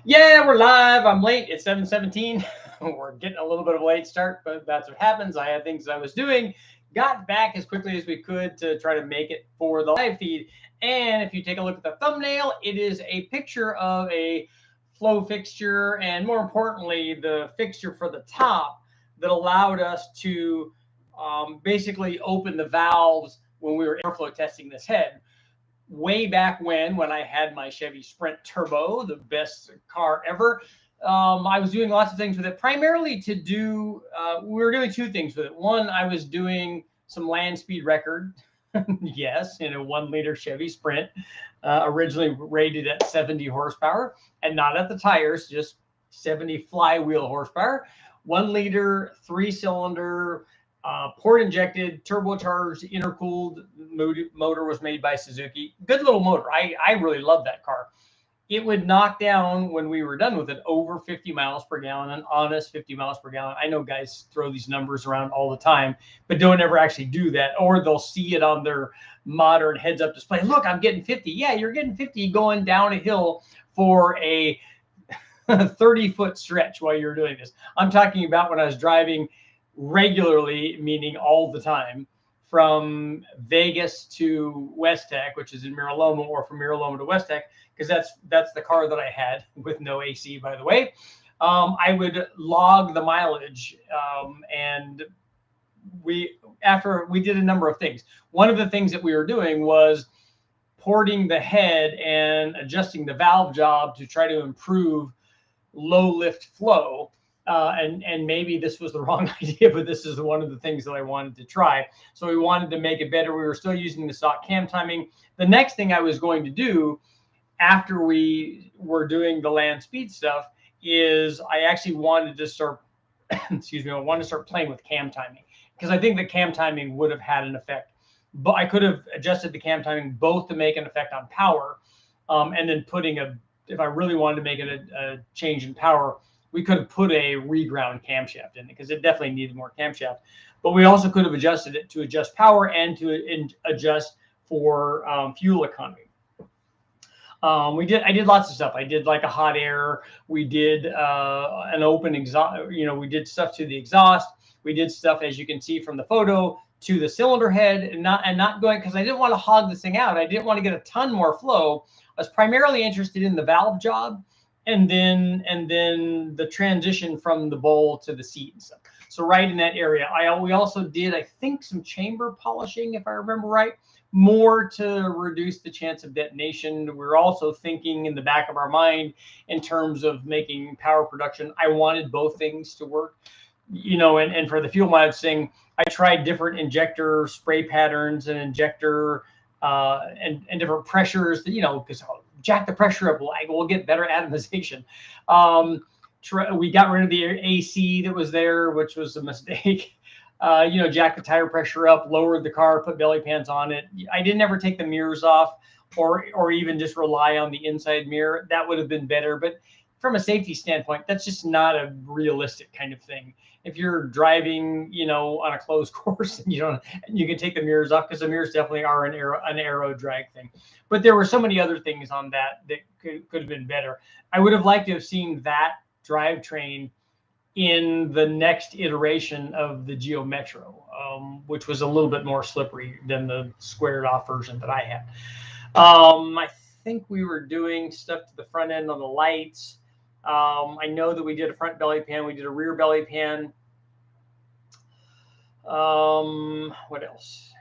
Yeah, we're live. I'm late. It's 7:17. We're getting a little bit of a late start, but that's what happens. I had things I was doing, got back as quickly as we could to try to make it for the live feed. And if you take a look at the thumbnail, it is a picture of a flow fixture and, more importantly, the fixture for the top that allowed us to basically open the valves when we were airflow testing this head way back when I had my Chevy Sprint Turbo, the best car ever. I was doing lots of things with it, primarily to do. We were doing two things with it. One, I was doing some land speed record. Yes, in a 1-liter Chevy Sprint, originally rated at 70 horsepower, and not at the tires, just 70 flywheel horsepower. 1-liter, 3-cylinder, port injected, turbocharged, intercooled motor was made by Suzuki. Good little motor. I really love that car. It would knock down, when we were done with it, over 50 miles per gallon, an honest 50 miles per gallon. I know guys throw these numbers around all the time, but don't ever actually do that. Or they'll see it on their modern heads-up display. Look, I'm getting 50. Yeah, you're getting 50 going down a hill for a 30-foot stretch while you're doing this. I'm talking about when I was driving regularly, meaning all the time, from Vegas to West Tech, which is in Mira Loma, or from Mira Loma to West Tech, because that's the car that I had with no AC, by the way. I would log the mileage, and after we did a number of things. One of the things that we were doing was porting the head and adjusting the valve job to try to improve low lift flow. And maybe this was the wrong idea, but this is one of the things that I wanted to try. So we wanted to make it better. We were still using the stock cam timing. The next thing I was going to do after we were doing the land speed stuff is I actually wanted to start, excuse me, I wanted to start playing with cam timing, because I think the cam timing would have had an effect. But I could have adjusted the cam timing both to make an effect on power, and then putting if I really wanted to make it a change in power, we could have put a reground camshaft in it, because it definitely needed more camshaft. But we also could have adjusted it to adjust power and to adjust for fuel economy. I did lots of stuff. I did like a hot air. We did an open exhaust. We did stuff to the exhaust. We did stuff, as you can see from the photo, to the cylinder head, and not going, because I didn't want to hog this thing out. I didn't want to get a ton more flow. I was primarily interested in the valve job, and then the transition from the bowl to the seat and stuff. So right in that area, we also did, I think, some chamber polishing, if I remember right, more to reduce the chance of detonation. We're also thinking in the back of our mind in terms of making power production. I wanted both things to work, and for the fuel mileage thing, I tried different injector spray patterns and injector and different pressures, because jack the pressure up, we'll get better atomization. We got rid of the AC that was there, which was a mistake. Jack the tire pressure up, lowered the car, put belly pans on it. I didn't ever take the mirrors off, or even just rely on the inside mirror. That would have been better. But from a safety standpoint, that's just not a realistic kind of thing. If you're driving, on a closed course, and you can take the mirrors off, because the mirrors definitely are an aero drag thing. But there were so many other things on that could have been better. I would have liked to have seen that drivetrain in the next iteration of the Geo Metro, which was a little bit more slippery than the squared off version that I had. I think we were doing stuff to the front end on the lights. I know that we did a front belly pan. We did a rear belly pan. What else?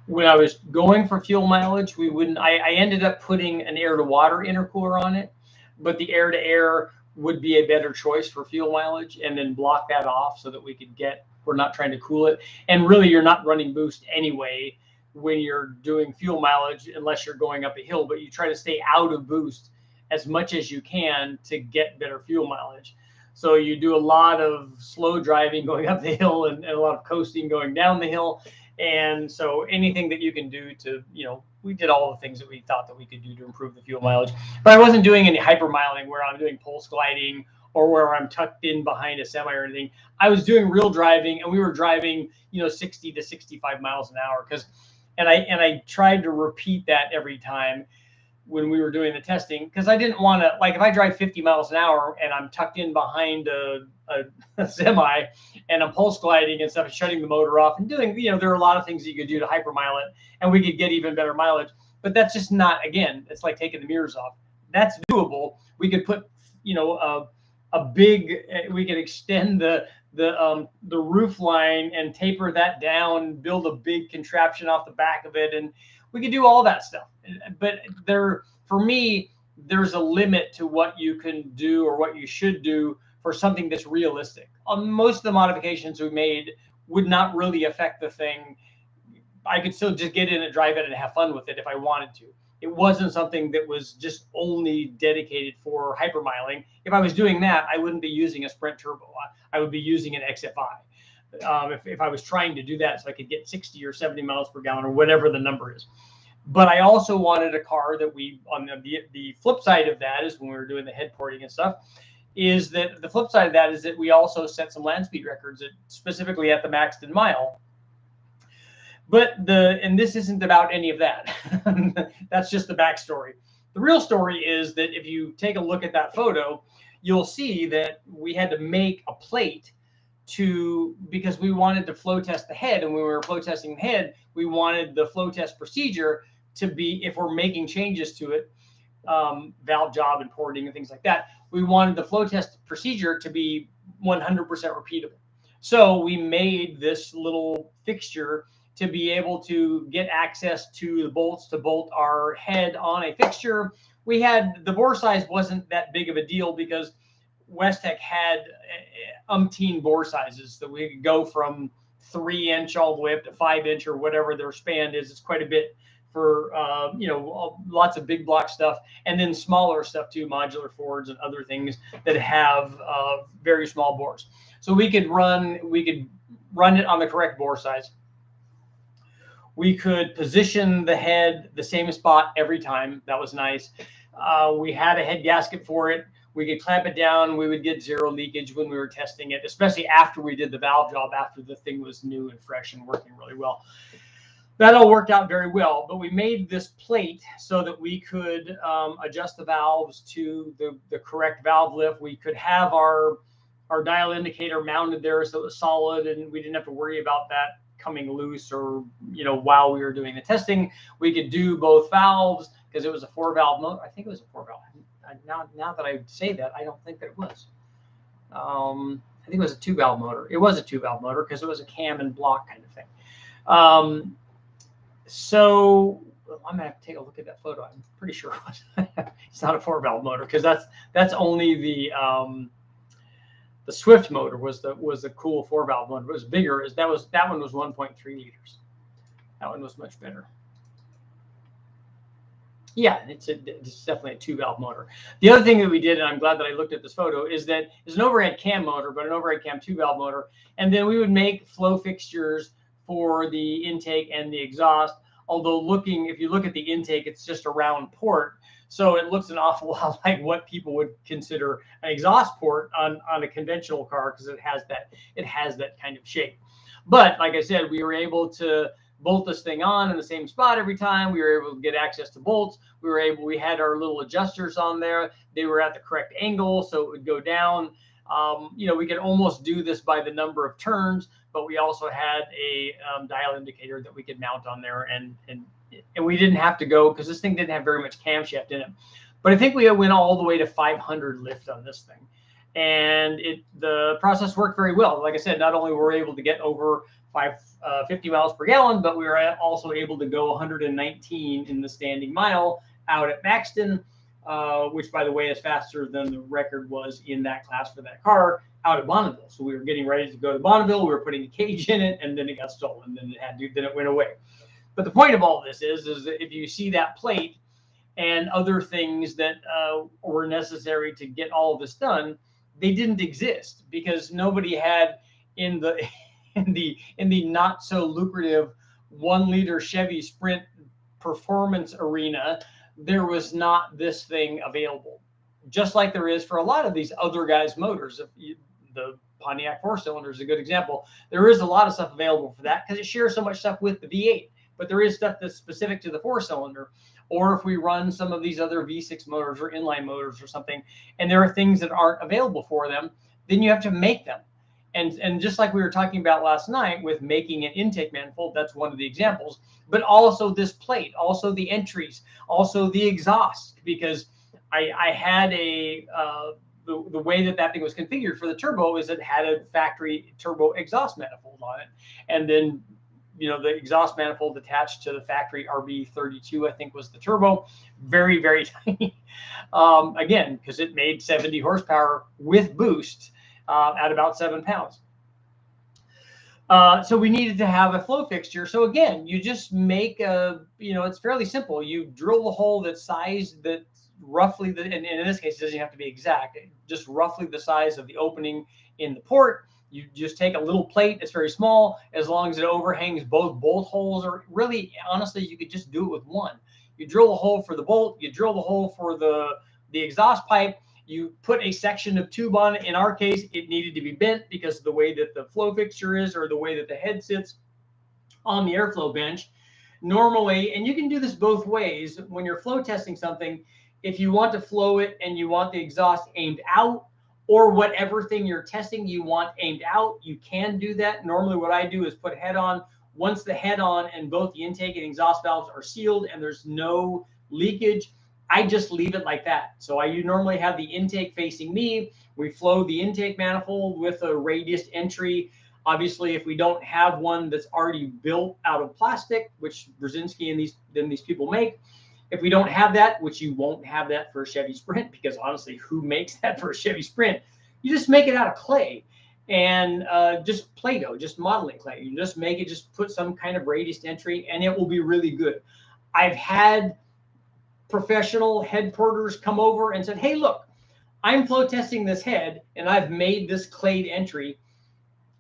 When I was going for fuel mileage, I ended up putting an air-to-water intercooler on it, but the air-to-air would be a better choice for fuel mileage, and then block that off so that we're not trying to cool it. And really, you're not running boost anyway when you're doing fuel mileage, unless you're going up a hill, but you try to stay out of boost as much as you can to get better fuel mileage. So you do a lot of slow driving going up the hill, and a lot of coasting going down the hill. And so anything that you can do to, we did all the things that we thought that we could do to improve the fuel mileage. But I wasn't doing any hypermiling where I'm doing pulse gliding or where I'm tucked in behind a semi or anything. I was doing real driving, and we were driving, 60 to 65 miles an hour. And I tried to repeat that every time. when we were doing the testing, because I didn't want to, like, if I drive 50 miles an hour and I'm tucked in behind a semi and I'm pulse gliding and stuff, shutting the motor off and doing, there are a lot of things that you could do to hypermile it, and we could get even better mileage. But that's just not, again, it's like taking the mirrors off. That's doable. We could put, a big, we could extend the roof line and taper that down, build a big contraption off the back of it, and we could do all that stuff. But for me, there's a limit to what you can do or what you should do for something that's realistic. Most of the modifications we made would not really affect the thing. I could still just get in and drive it and have fun with it if I wanted to. It wasn't something that was just only dedicated for hypermiling. If I was doing that, I wouldn't be using a Sprint Turbo. I would be using an XFI if I was trying to do that, so I could get 60 or 70 miles per gallon or whatever the number is. But I also wanted a car that on the flip side of that is when we were doing the head porting and stuff, is that the flip side of that is that we also set some land speed records, specifically at the Maxton mile. And this isn't about any of that. That's just the backstory. The real story is that if you take a look at that photo, you'll see that we had to make a plate because we wanted to flow test the head. And when we were flow testing the head, we wanted the flow test procedure to be, if we're making changes to it, valve job and porting and things like that, we wanted the flow test procedure to be 100% repeatable. So we made this little fixture to be able to get access to the bolts to bolt our head on a fixture. The bore size wasn't that big of a deal because Westech had umpteen bore sizes that we could go from 3-inch all the way up to 5-inch or whatever their span is. It's quite a bit for, lots of big block stuff, and then smaller stuff too, modular Fords and other things that have very small bores. So we could run it on the correct bore size. We could position the head the same spot every time. That was nice. We had a head gasket for it. We could clamp it down. We would get zero leakage when we were testing it, especially after we did the valve job, after the thing was new and fresh and working really well. That all worked out very well, but we made this plate so that we could adjust the valves to the correct valve lift. We could have our dial indicator mounted there so it was solid, and we didn't have to worry about that coming loose or, while we were doing the testing. We could do both valves because it was a 4-valve motor. I think it was a 4-valve. Now that I say that, I don't think that it was. I think it was a 2-valve motor. It was a 2-valve motor because it was a cam and block kind of thing. So I'm gonna have to take a look at that photo. I'm pretty sure it's not a 4-valve motor because that's only the Swift motor was the cool 4-valve motor. It was bigger. That one was 1.3 liters. That one was much better. Yeah, it's definitely a 2-valve motor. The other thing that we did, and I'm glad that I looked at this photo, is that it's an overhead cam motor, but an overhead cam 2-valve motor. And then we would make flow fixtures for the intake and the exhaust. Although if you look at the intake, it's just a round port. So it looks an awful lot like what people would consider an exhaust port on a conventional car because it has that kind of shape. But like I said, we were able to bolt this thing on in the same spot every time. We were able to get access to bolts. We had our little adjusters on there. They were at the correct angle, so it would go down. We could almost do this by the number of turns, but we also had a dial indicator that we could mount on there, and we didn't have to go because this thing didn't have very much camshaft in it. But I think we went all the way to 500 lift on this thing, and the process worked very well. Like I said, not only were we able to get over 50 miles per gallon, but we were also able to go 119 in the standing mile out at Maxton, which, by the way, is faster than the record was in that class for that car out at Bonneville. So we were getting ready to go to Bonneville. We were putting a cage in it, and then it got stolen. Then it went away. But the point of all this is that if you see that plate and other things that were necessary to get all of this done, they didn't exist because nobody had in the not so lucrative 1-liter Chevy Sprint performance arena, there was not this thing available, just like there is for a lot of these other guys' motors. The Pontiac 4-cylinder is a good example. There is a lot of stuff available for that because it shares so much stuff with the V8, but there is stuff that's specific to the 4-cylinder. or if we run some of these other V6 motors or inline motors or something, and there are things that aren't available for them, then you have to make them. And just like we were talking about last night with making an intake manifold, that's one of the examples, but also this plate, also the entries, also the exhaust, because I had the way that thing was configured for the turbo is it had a factory turbo exhaust manifold on it. And then, the exhaust manifold attached to the factory RB32, I think was the turbo, very, very tiny. Again, because it made 70 horsepower with boost at about 7 pounds. So we needed to have a flow fixture. So again, you just make it's fairly simple. You drill the hole that's sized, that's roughly, and in this case, it doesn't have to be exact, just roughly the size of the opening in the port. You just take a little plate that's very small, as long as it overhangs both bolt holes, or really, honestly, you could just do it with one. You drill a hole for the bolt, you drill the hole for the exhaust pipe, you put a section of tube on it. In our case, it needed to be bent because of the way that the flow fixture is, or the way that the head sits on the airflow bench. Normally, and you can do this both ways, when you're flow testing something, if you want to flow it and you want the exhaust aimed out, or whatever thing you're testing you want aimed out, you can do that. Normally what I do is put head on. Once the head on and both the intake and exhaust valves are sealed and there's no leakage, I just leave it like that. So you normally have the intake facing me. We flow the intake manifold with a radius entry. Obviously, if we don't have one that's already built out of plastic, which Brzezinski and these people make, if we don't have that, which you won't have that for a Chevy Sprint, because honestly, who makes that for a Chevy Sprint? You just make it out of clay and just Play-Doh, just modeling clay. You just make it, just put some kind of radius entry, and it will be really good. I've had professional head porters come over and said, hey, look, I'm flow testing this head and I've made this clayed entry.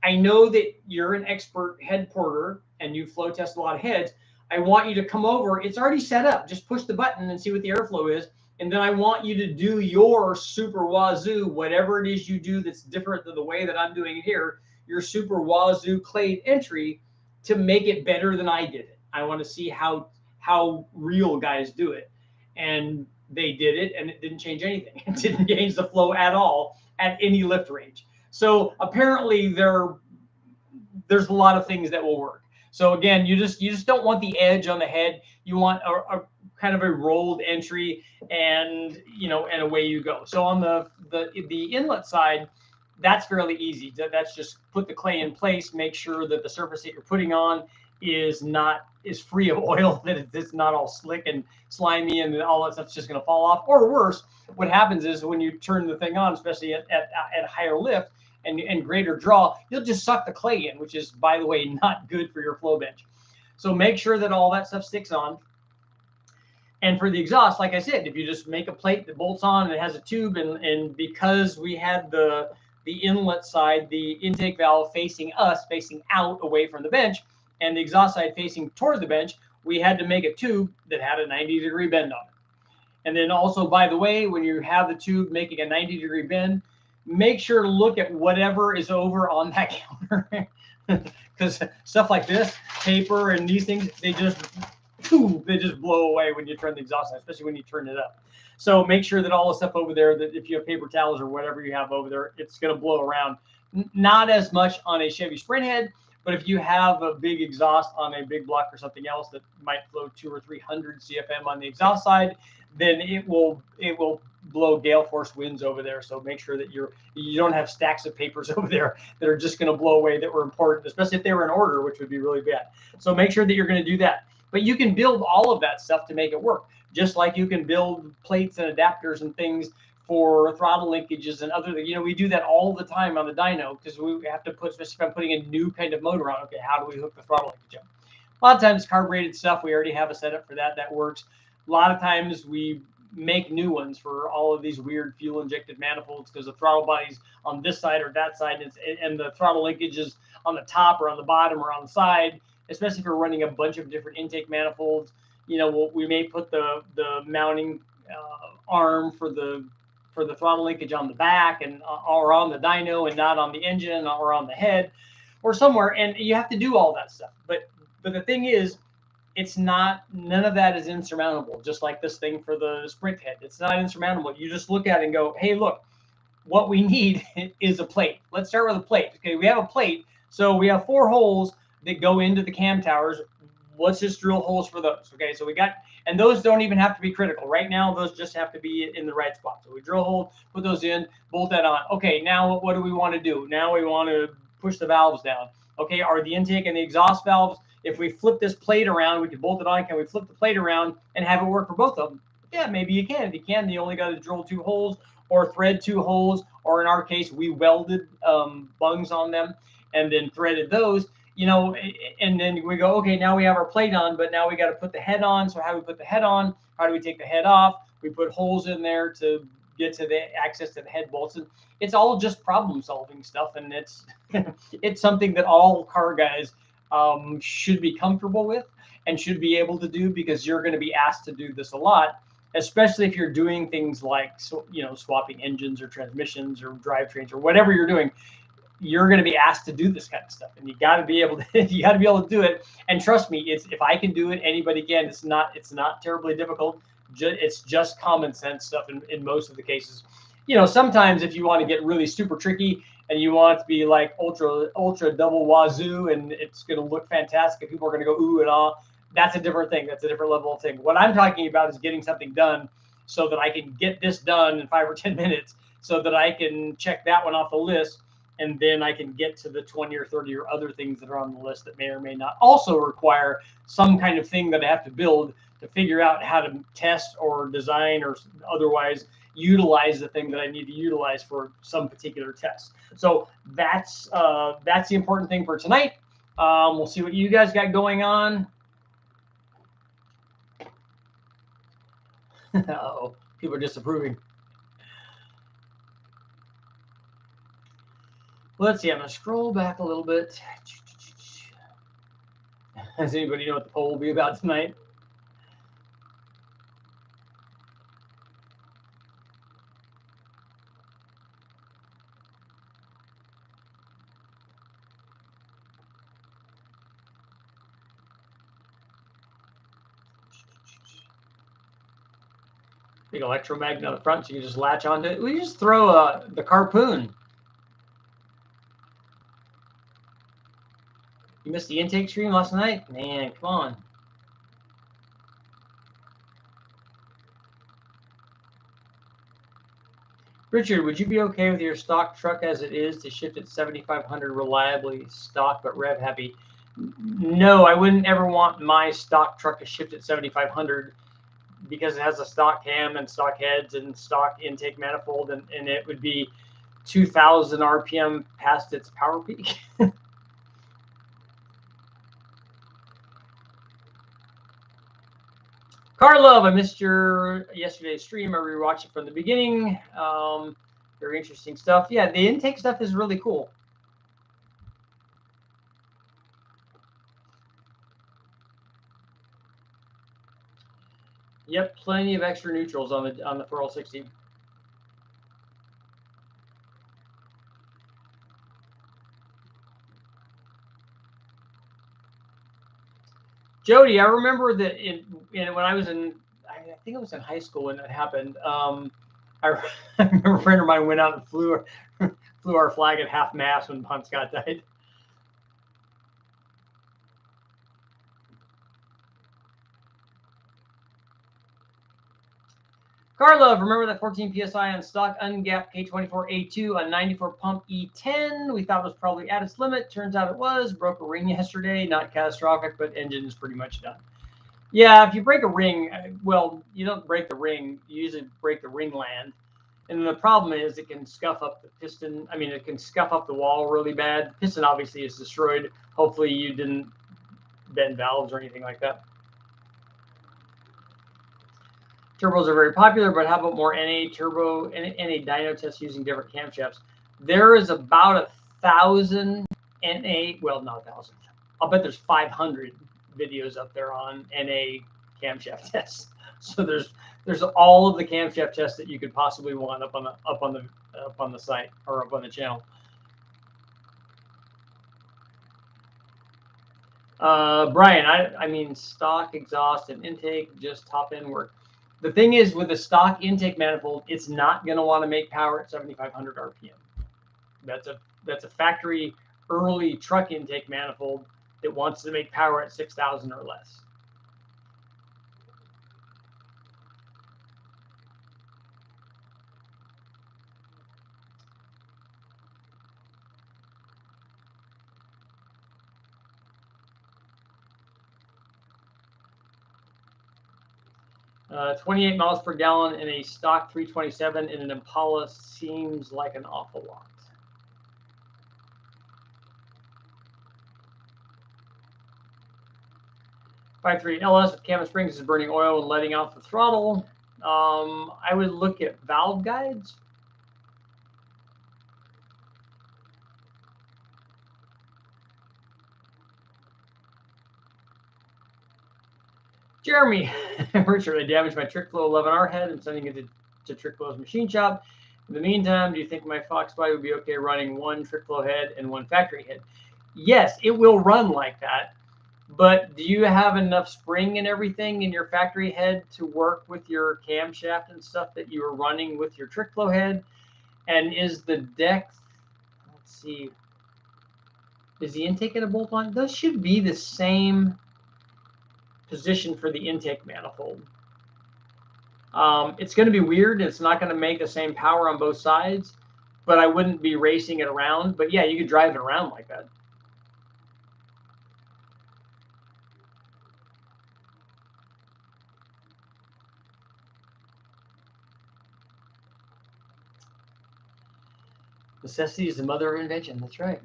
I know that you're an expert head porter and you flow test a lot of heads. I want you to come over. It's already set up. Just push the button and see what the airflow is. And then I want you to do your super wazoo, whatever it is you do that's different than the way that I'm doing it here, your super wazoo clayed entry, to make it better than I did it. I want to see how real guys do it. And they did it, and it didn't change anything. It didn't change the flow at all at any lift range. So apparently there's a lot of things that will work. So again, you just don't want the edge on the head. You want a kind of a rolled entry, and and away you go. So on the inlet side, that's fairly easy. That's just put the clay in place, make sure that the surface that you're putting on is free of oil, that it's not all slick and slimy and all that stuff's just going to fall off. Or worse, what happens is when you turn the thing on, especially at higher lift and greater draw, you'll just suck the clay in, which is, by the way, not good for your flow bench. So make sure that all that stuff sticks on. And for the exhaust, like I said, if you just make a plate that bolts on and it has a tube, and because we had the inlet side, the intake valve facing us, facing out away from the bench, and the exhaust side facing toward the bench, we had to make a tube that had a 90-degree bend on it. And then also, by the way, when you have the tube making a 90-degree bend, make sure to look at whatever is over on that counter, because stuff like this, paper and these things, they just blow away when you turn the exhaust on, especially when you turn it up. So make sure that all the stuff over there, that if you have paper towels or whatever you have over there, it's going to blow around. Not as much on a Chevy Sprint head, but if you have a big exhaust on a big block or something else that might flow 200 or 300 CFM on the exhaust side, then it will blow gale force winds over there. So make sure that you don't have stacks of papers over there that are just going to blow away that were important, especially if they were in order, which would be really bad. So make sure that you're going to do that. But you can build all of that stuff to make it work, just like you can build plates and adapters and things for throttle linkages and other things. We do that all the time on the dyno, because we have to put, especially if I'm putting a new kind of motor on, okay, how do we hook the throttle linkage up? A lot of times carbureted stuff, we already have a setup for that. That works. A lot of times we make new ones for all of these weird fuel injected manifolds, because the throttle body's on this side or that side, and the throttle linkage is on the top or on the bottom or on the side, especially if you're running a bunch of different intake manifolds. We may put the mounting arm for the throttle linkage on the back and or on the dyno, and not on the engine or on the head or somewhere, and you have to do all that stuff. But the thing is, it's not, none of that is insurmountable. Just like this thing for the sprint head, it's not insurmountable. You just look at it and go, hey, look, what we need is a plate. Let's start with a plate. Okay, we have a plate. So we have 4 holes that go into the cam towers. Let's just drill holes for those. Okay, so we got, and those don't even have to be critical. Right now, those just have to be in the right spot. So we drill a hole, put those in, bolt that on. Okay, now what do we want to do? Now we want to push the valves down. Okay, are the intake and the exhaust valves, if we flip this plate around, we can bolt it on. Can we flip the plate around and have it work for both of them? Yeah, maybe you can. If you can, you only got to drill 2 holes or thread 2 holes, or in our case, we welded bungs on them and then threaded those. You know, and then we go, okay, now we have our plate on, but now we got to put the head on. So how do we put the head on? How do we take the head off? We put holes in there to get to the access to the head bolts. And it's all just problem solving stuff. And it's it's something that all car guys should be comfortable with and should be able to do, because you're going to be asked to do this a lot, especially if you're doing things like, you know, swapping engines or transmissions or drivetrains or whatever you're doing. You're going to be asked to do this kind of stuff, and you got to be able to you got to be able to do it. And trust me, it's, if I can do it, anybody can. It's not terribly difficult. It's just common sense stuff in most of the cases. You know, sometimes if you want to get really super tricky and you want it to be like ultra double wazoo and it's going to look fantastic and people are going to go ooh and ah, that's a different thing. That's a different level of thing. What I'm talking about is getting something done so that I can get this done in 5 or 10 minutes, so that I can check that one off the list. And then I can get to the 20 or 30 or other things that are on the list that may or may not also require some kind of thing that I have to build to figure out how to test or design or otherwise utilize the thing that I need to utilize for some particular test. So that's the important thing for tonight. We'll see what you guys got going on. Uh-oh, people are disapproving. Let's see, I'm going to scroll back a little bit. Does anybody know what the poll will be about tonight? Big electromagnet on the front, so you can just latch onto it. We just throw the Harpoon. You missed the intake stream last night? Man, come on. Richard, would you be okay with your stock truck as it is to shift at 7,500 reliably stock but rev happy? No, I wouldn't ever want my stock truck to shift at 7,500 because it has a stock cam and stock heads and stock intake manifold, and it would be 2,000 RPM past its power peak. Car Love, I missed your yesterday's stream. I rewatched it from the beginning. Very interesting stuff. Yeah, the intake stuff is really cool. Yep, plenty of extra neutrals on the 4L60. Jody, I remember that when I was in, I think it was in high school when that happened. I remember a friend of mine went out and flew our flag at half mast when Bon Scott died. Karlov, remember that 14 PSI on stock ungapped K24A2 on 94 pump E10? We thought it was probably at its limit. Turns out it was. Broke a ring yesterday. Not catastrophic, but engine is pretty much done. Yeah, if you break a ring, well, you don't break the ring. You usually break the ring land. And the problem is it can scuff up the piston. I mean, it can scuff up the wall really bad. The piston obviously is destroyed. Hopefully you didn't bend valves or anything like that. Turbos are very popular, but how about more NA turbo, NA dyno tests using different camshafts? There is about 1,000 NA, well, not 1,000. I'll bet there's 500 videos up there on NA camshaft tests. So there's all of the camshaft tests that you could possibly want up on the site or up on the channel. Brian, I mean, stock exhaust and intake, just top end work. The thing is, with a stock intake manifold, it's not going to want to make power at 7,500 RPM. That's a factory early truck intake manifold that wants to make power at 6,000 or less. 28 miles per gallon in a stock 327 in an Impala seems like an awful lot. .53 LS with Cam Springs is burning oil and letting off the throttle. I would look at valve guides. Jeremy, Richard, I damaged my TrickFlow 11R head. I'm sending it to TrickFlow's machine shop. In the meantime, do you think my Fox body would be okay running one TrickFlow head and one factory head? Yes, it will run like that. But do you have enough spring and everything in your factory head to work with your camshaft and stuff that you are running with your TrickFlow head? And is the deck, let's see, is the intake in a bolt-on? Those should be the same position for the intake manifold. It's going to be weird. It's not going to make the same power on both sides, but I wouldn't be racing it around. But yeah, you could drive it around like that. Necessity is the mother of invention. That's right.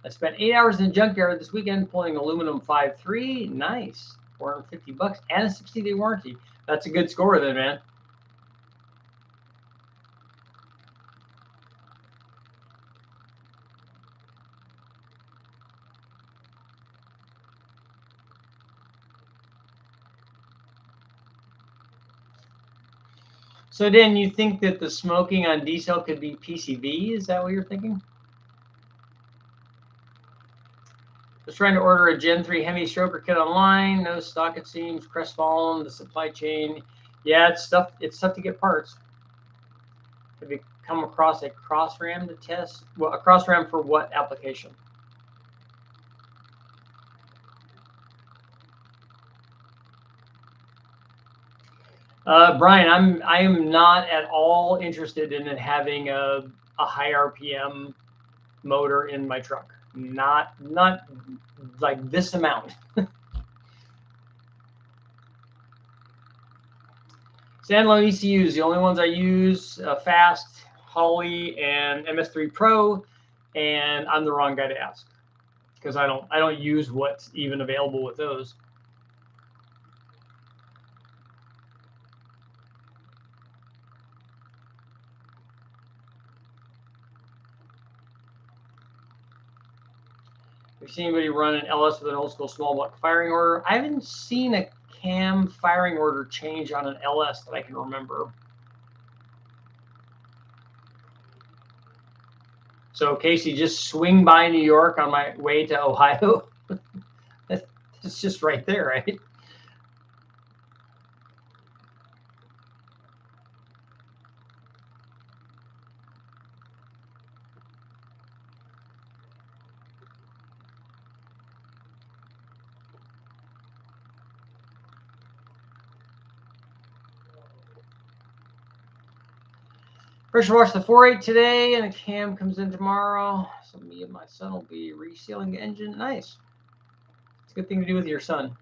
I spent 8 hours in the junkyard this weekend pulling aluminum 5.3. Nice. $450 and a 60-day warranty. That's a good score then, man. So Dan, you think that the smoking on diesel could be PCV? Is that what you're thinking? Was trying to order a Gen 3 Hemi stroker kit online. No stock, it seems. Crestfallen. The supply chain. Yeah, it's tough to get parts. Have you come across a cross ram to test? Well, a cross ram for what application? Brian, I am not at all interested in having a high RPM motor in my truck. Not like this amount. Standalone ECUs, the only ones I use, Fast, Holly, and MS3 Pro, and I'm the wrong guy to ask because I don't use what's even available with those. Have you seen anybody run an LS with an old school small block firing order? I haven't seen a cam firing order change on an LS that I can remember. So Casey, just swing by New York on my way to Ohio. It's just right there, right? Pressure wash the 4.8 today, and the cam comes in tomorrow. So me and my son will be resealing the engine. Nice. It's a good thing to do with your son.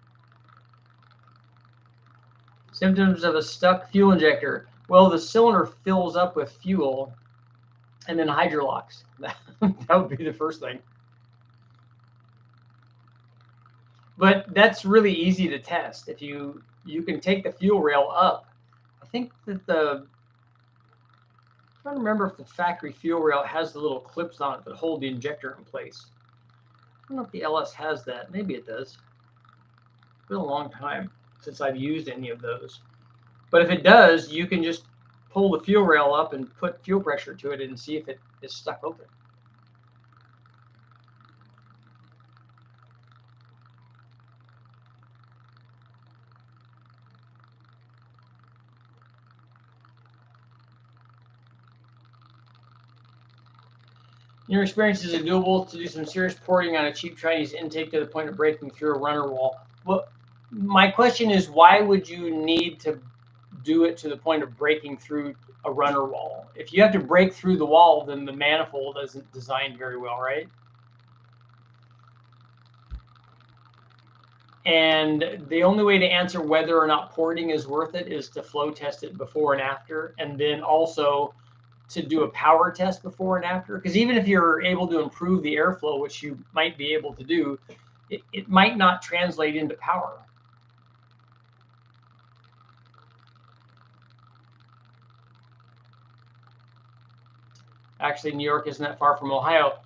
Symptoms of a stuck fuel injector. Well, the cylinder fills up with fuel and then hydrolocks. That would be the first thing. But that's really easy to test. If you can take the fuel rail up. I think that I'm trying to remember if the factory fuel rail has the little clips on it that hold the injector in place. I don't know if the LS has that. Maybe it does. It's been a long time since I've used any of those. But if it does, you can just pull the fuel rail up and put fuel pressure to it and see if it is stuck open. In your experience, is it doable to do some serious porting on a cheap Chinese intake to the point of breaking through a runner wall? Well, my question is, why would you need to do it to the point of breaking through a runner wall? If you have to break through the wall, then the manifold isn't designed very well, right? And the only way to answer whether or not porting is worth it is to flow test it before and after, and then also to do a power test before and after. Because even if you're able to improve the airflow, which you might be able to do, it might not translate into power. Actually, New York isn't that far from Ohio.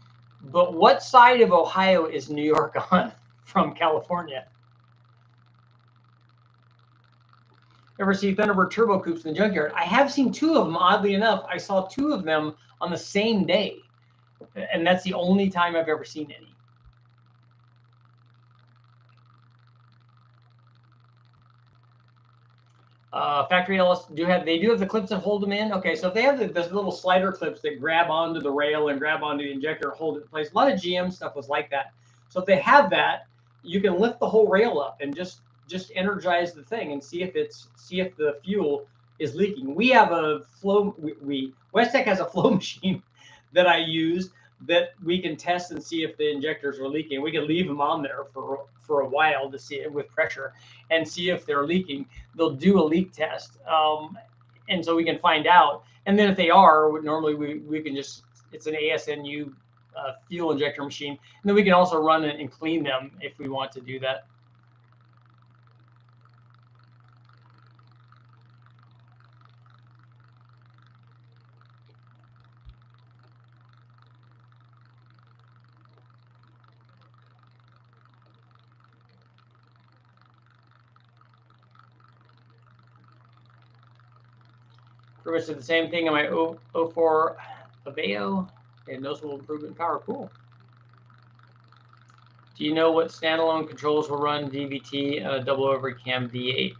But what side of Ohio is New York on from California? Ever see Thunderbird turbo coupes in the junkyard? I have seen two of them, oddly enough. I saw two of them on the same day. And that's the only time I've ever seen any. Factory LS do have the clips that hold them in. Okay, so if they have those little slider clips that grab onto the rail and grab onto the injector, hold it in place. A lot of GM stuff was like that. So if they have that, you can lift the whole rail up and just energize the thing and see if the fuel is leaking. We have a flow. Westech has a flow machine that I use that we can test and see if the injectors are leaking. We can leave them on there for a while to see it with pressure and see if they're leaking. They'll do a leak test, and so we can find out. And then if they are, normally we can just, it's an ASNU fuel injector machine, and then we can also run it and clean them if we want to do that. Pretty much did the same thing in my 04 Aveo. A noticeable improvement in power. Cool. Do you know what standalone controls will run DVT on a double overhead cam V8?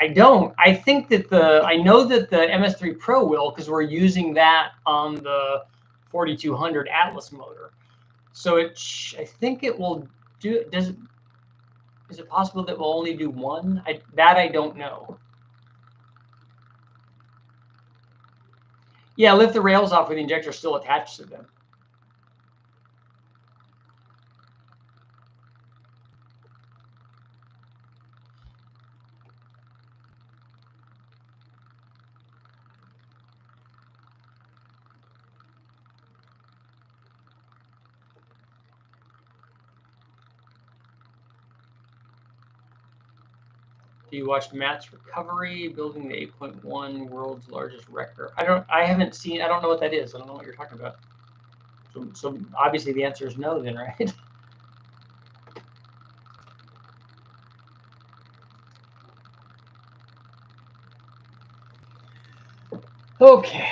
I don't. I think that I know that the MS3 Pro will, because we're using that on the 4200 Atlas motor. So I think it will do. Is it possible that we'll only do one? I don't know. Yeah, lift the rails off with the injector still attached to them. Do you watch Matt's Recovery, building the 8.1 world's largest wrecker? I haven't seen. I don't know what that is. I don't know what you're talking about. So obviously the answer is no, then, right? Okay.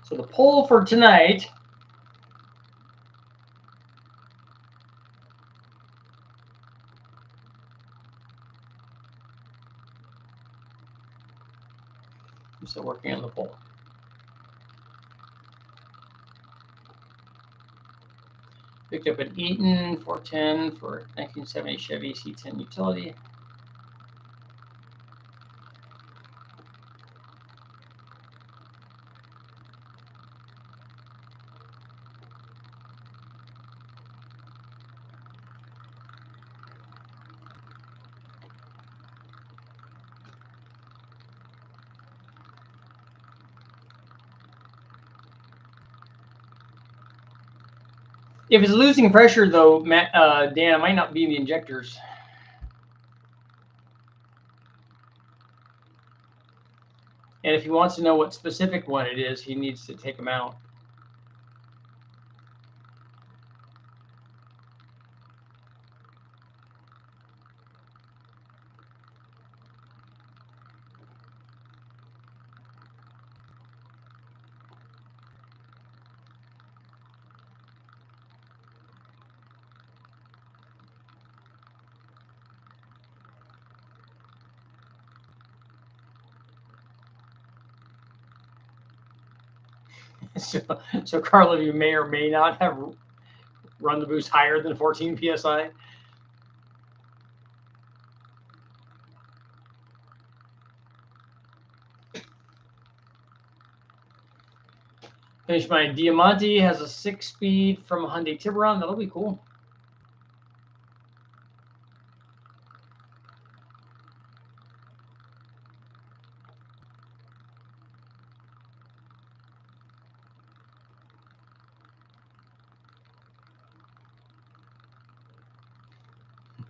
So the poll for tonight. I'm still working on the poll. Picked up an Eaton 410 for 1970 Chevy C10 utility. If it's losing pressure, though, Matt, Dan, it might not be the injectors. And if he wants to know what specific one it is, he needs to take them out. So Carla, you may or may not have run the boost higher than 14 psi. Finish my Diamante, has a 6-speed from a Hyundai Tiburon. That'll be cool.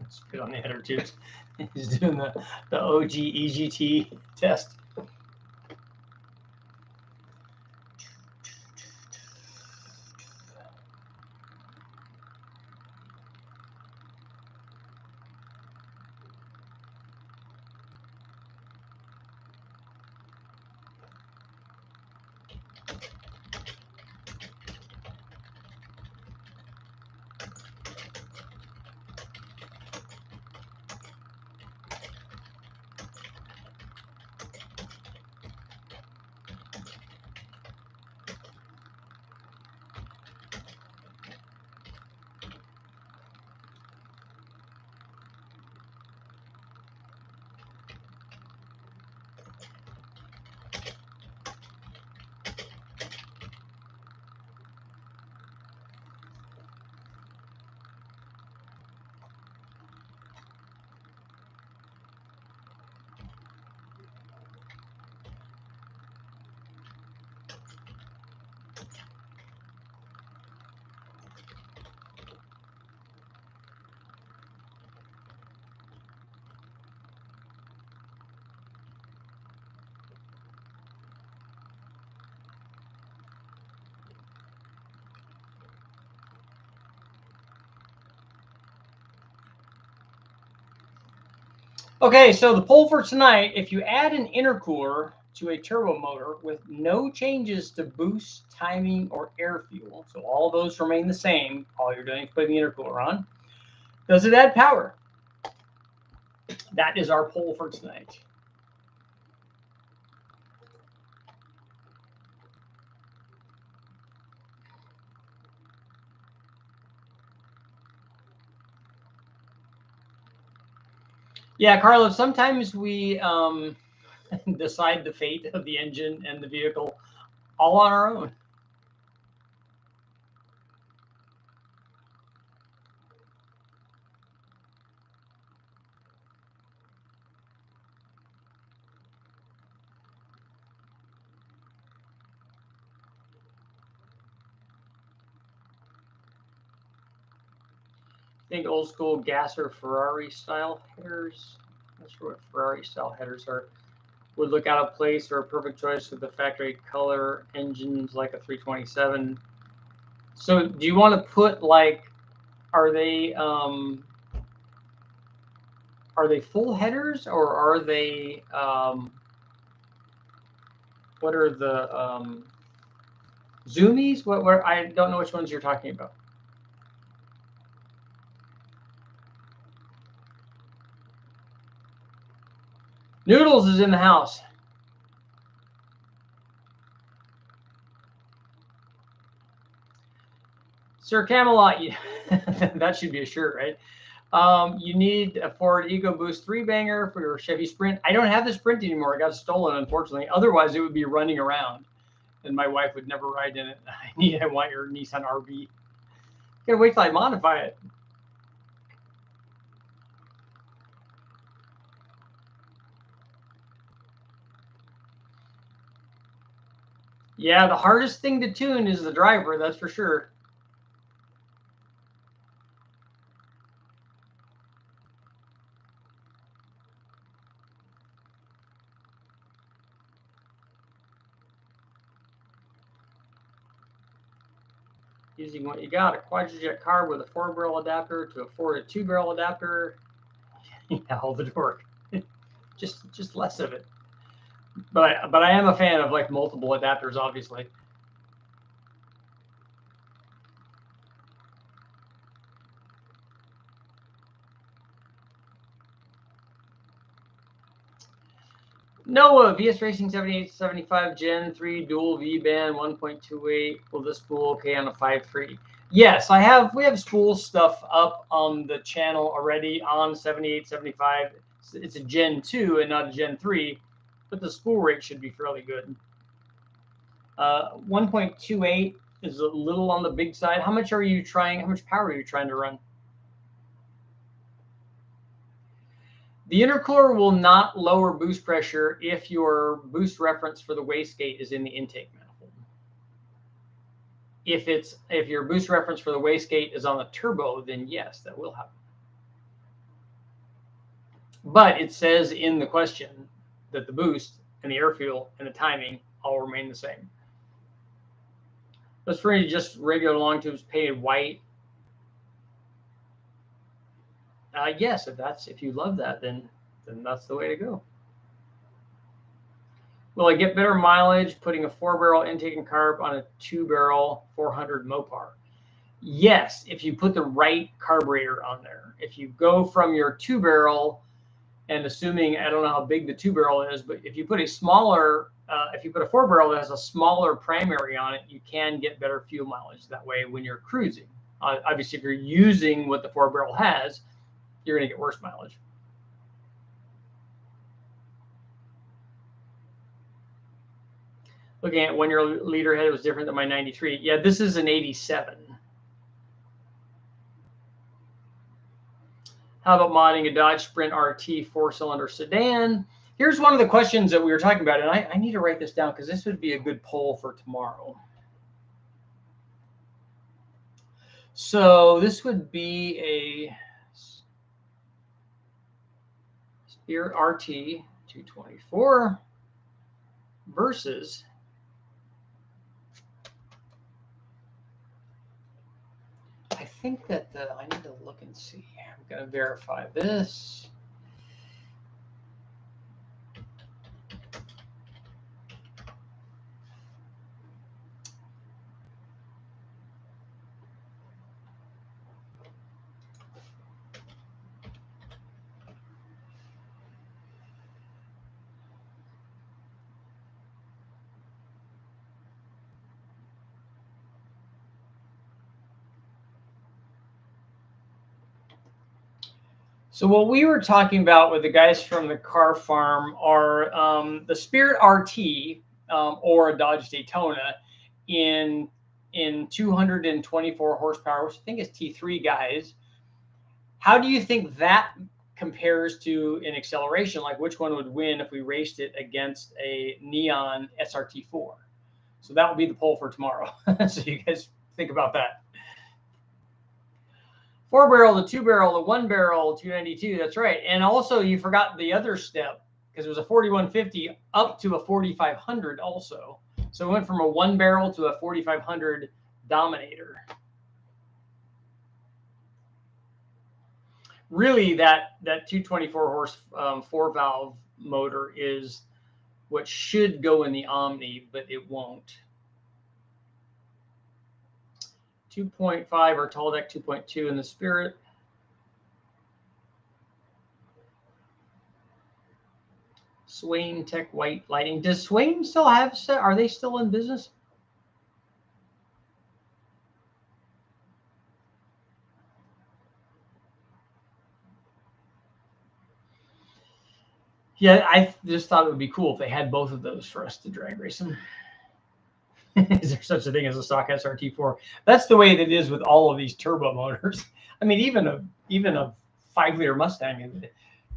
Spit on the header tubes. He's doing the OG EGT test. Okay, so the poll for tonight, if you add an intercooler to a turbo motor with no changes to boost, timing, or air fuel, so all those remain the same, all you're doing is putting the intercooler on, does it add power? That is our poll for tonight. Yeah, Carlos, sometimes we decide the fate of the engine and the vehicle all on our own. I think old school gasser Ferrari style headers. Not sure what Ferrari style headers are. Would look out of place or a perfect choice with the factory color engines like a 327. So do you want to put like, are they full headers or are they what are the zoomies? What I don't know which ones you're talking about. Noodles is in the house. Sir Camelot, that should be a shirt, right? You need a Ford EcoBoost 3-banger for your Chevy Sprint. I don't have the Sprint anymore. I got stolen, unfortunately. Otherwise, it would be running around, and my wife would never ride in it. I want your Nissan RV. You gotta wait till I modify it. Yeah, the hardest thing to tune is the driver, that's for sure. Using what you got, a quadrijet car with a 4-barrel adapter to afford a 2-barrel adapter. Yeah, all the torque. just less of it. But I am a fan of like multiple adapters, obviously. Noah, VS Racing 7875 Gen 3 dual V-band 1.28. Will this spool okay on a 5.3? Yes, we have spool stuff up on the channel already on 7875. It's a Gen 2 and not a Gen 3, but the spool rate should be fairly good. 1.28 is a little on the big side. How much power are you trying to run? The intercooler will not lower boost pressure if your boost reference for the wastegate is in the intake manifold. If your boost reference for the wastegate is on the turbo, then yes, that will happen. But it says in the question that the boost and the air fuel and the timing all remain the same. Let's for just regular long tubes painted white. Yes, if you love that, then that's the way to go. Will I get better mileage putting a 4-barrel intake and carb on a 2-barrel 400 Mopar? Yes, if you put the right carburetor on there. If you go from your 2-barrel, and assuming, I don't know how big the 2-barrel is, but if you put a smaller, if you put a 4-barrel that has a smaller primary on it, you can get better fuel mileage that way when you're cruising. Obviously, if you're using what the 4-barrel has, you're going to get worse mileage. Looking at 1-year liter head, it was different than my 93. Yeah, this is an 87. How about modding a Dodge Sprint RT 4-cylinder sedan? Here's one of the questions that we were talking about, and I need to write this down because this would be a good poll for tomorrow. So this would be a Spirit RT 224 versus I think that I need to look and see. I'm going to verify this. So what we were talking about with the guys from the car farm are the Spirit RT or a Dodge Daytona in 224 horsepower, which I think is T3 guys. How do you think that compares to an acceleration? Like which one would win if we raced it against a Neon SRT4? So that will be the poll for tomorrow. So you guys think about that. 4-barrel, the 2-barrel, the 1-barrel, 292. That's right. And also, you forgot the other step because it was a 4150 up to a 4500 also. So it went from a 1-barrel to a 4500 Dominator. Really, that 224 horse 4-valve motor is what should go in the Omni, but it won't. 2.5 or tall deck 2.2 in the Spirit. Swain Tech White Lighting. Does Swain still have set? Are they still in business? Yeah, I just thought it would be cool if they had both of those for us to drag race them. Is there such a thing as a stock SRT4? That's the way that it is with all of these turbo motors. I mean, even a 5-liter Mustang.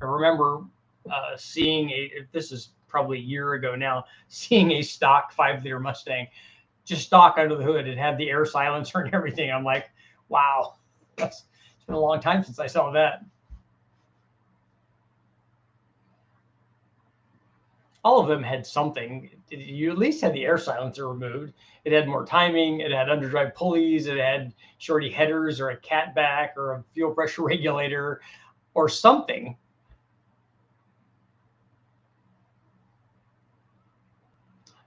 I remember seeing this is probably a year ago now, seeing a stock 5-liter Mustang, just stock under the hood. It had the air silencer and everything. I'm like, wow, it's been a long time since I saw that. All of them had something. You at least had the air silencer removed. It had more timing. It had underdrive pulleys. It had shorty headers or a catback or a fuel pressure regulator or something.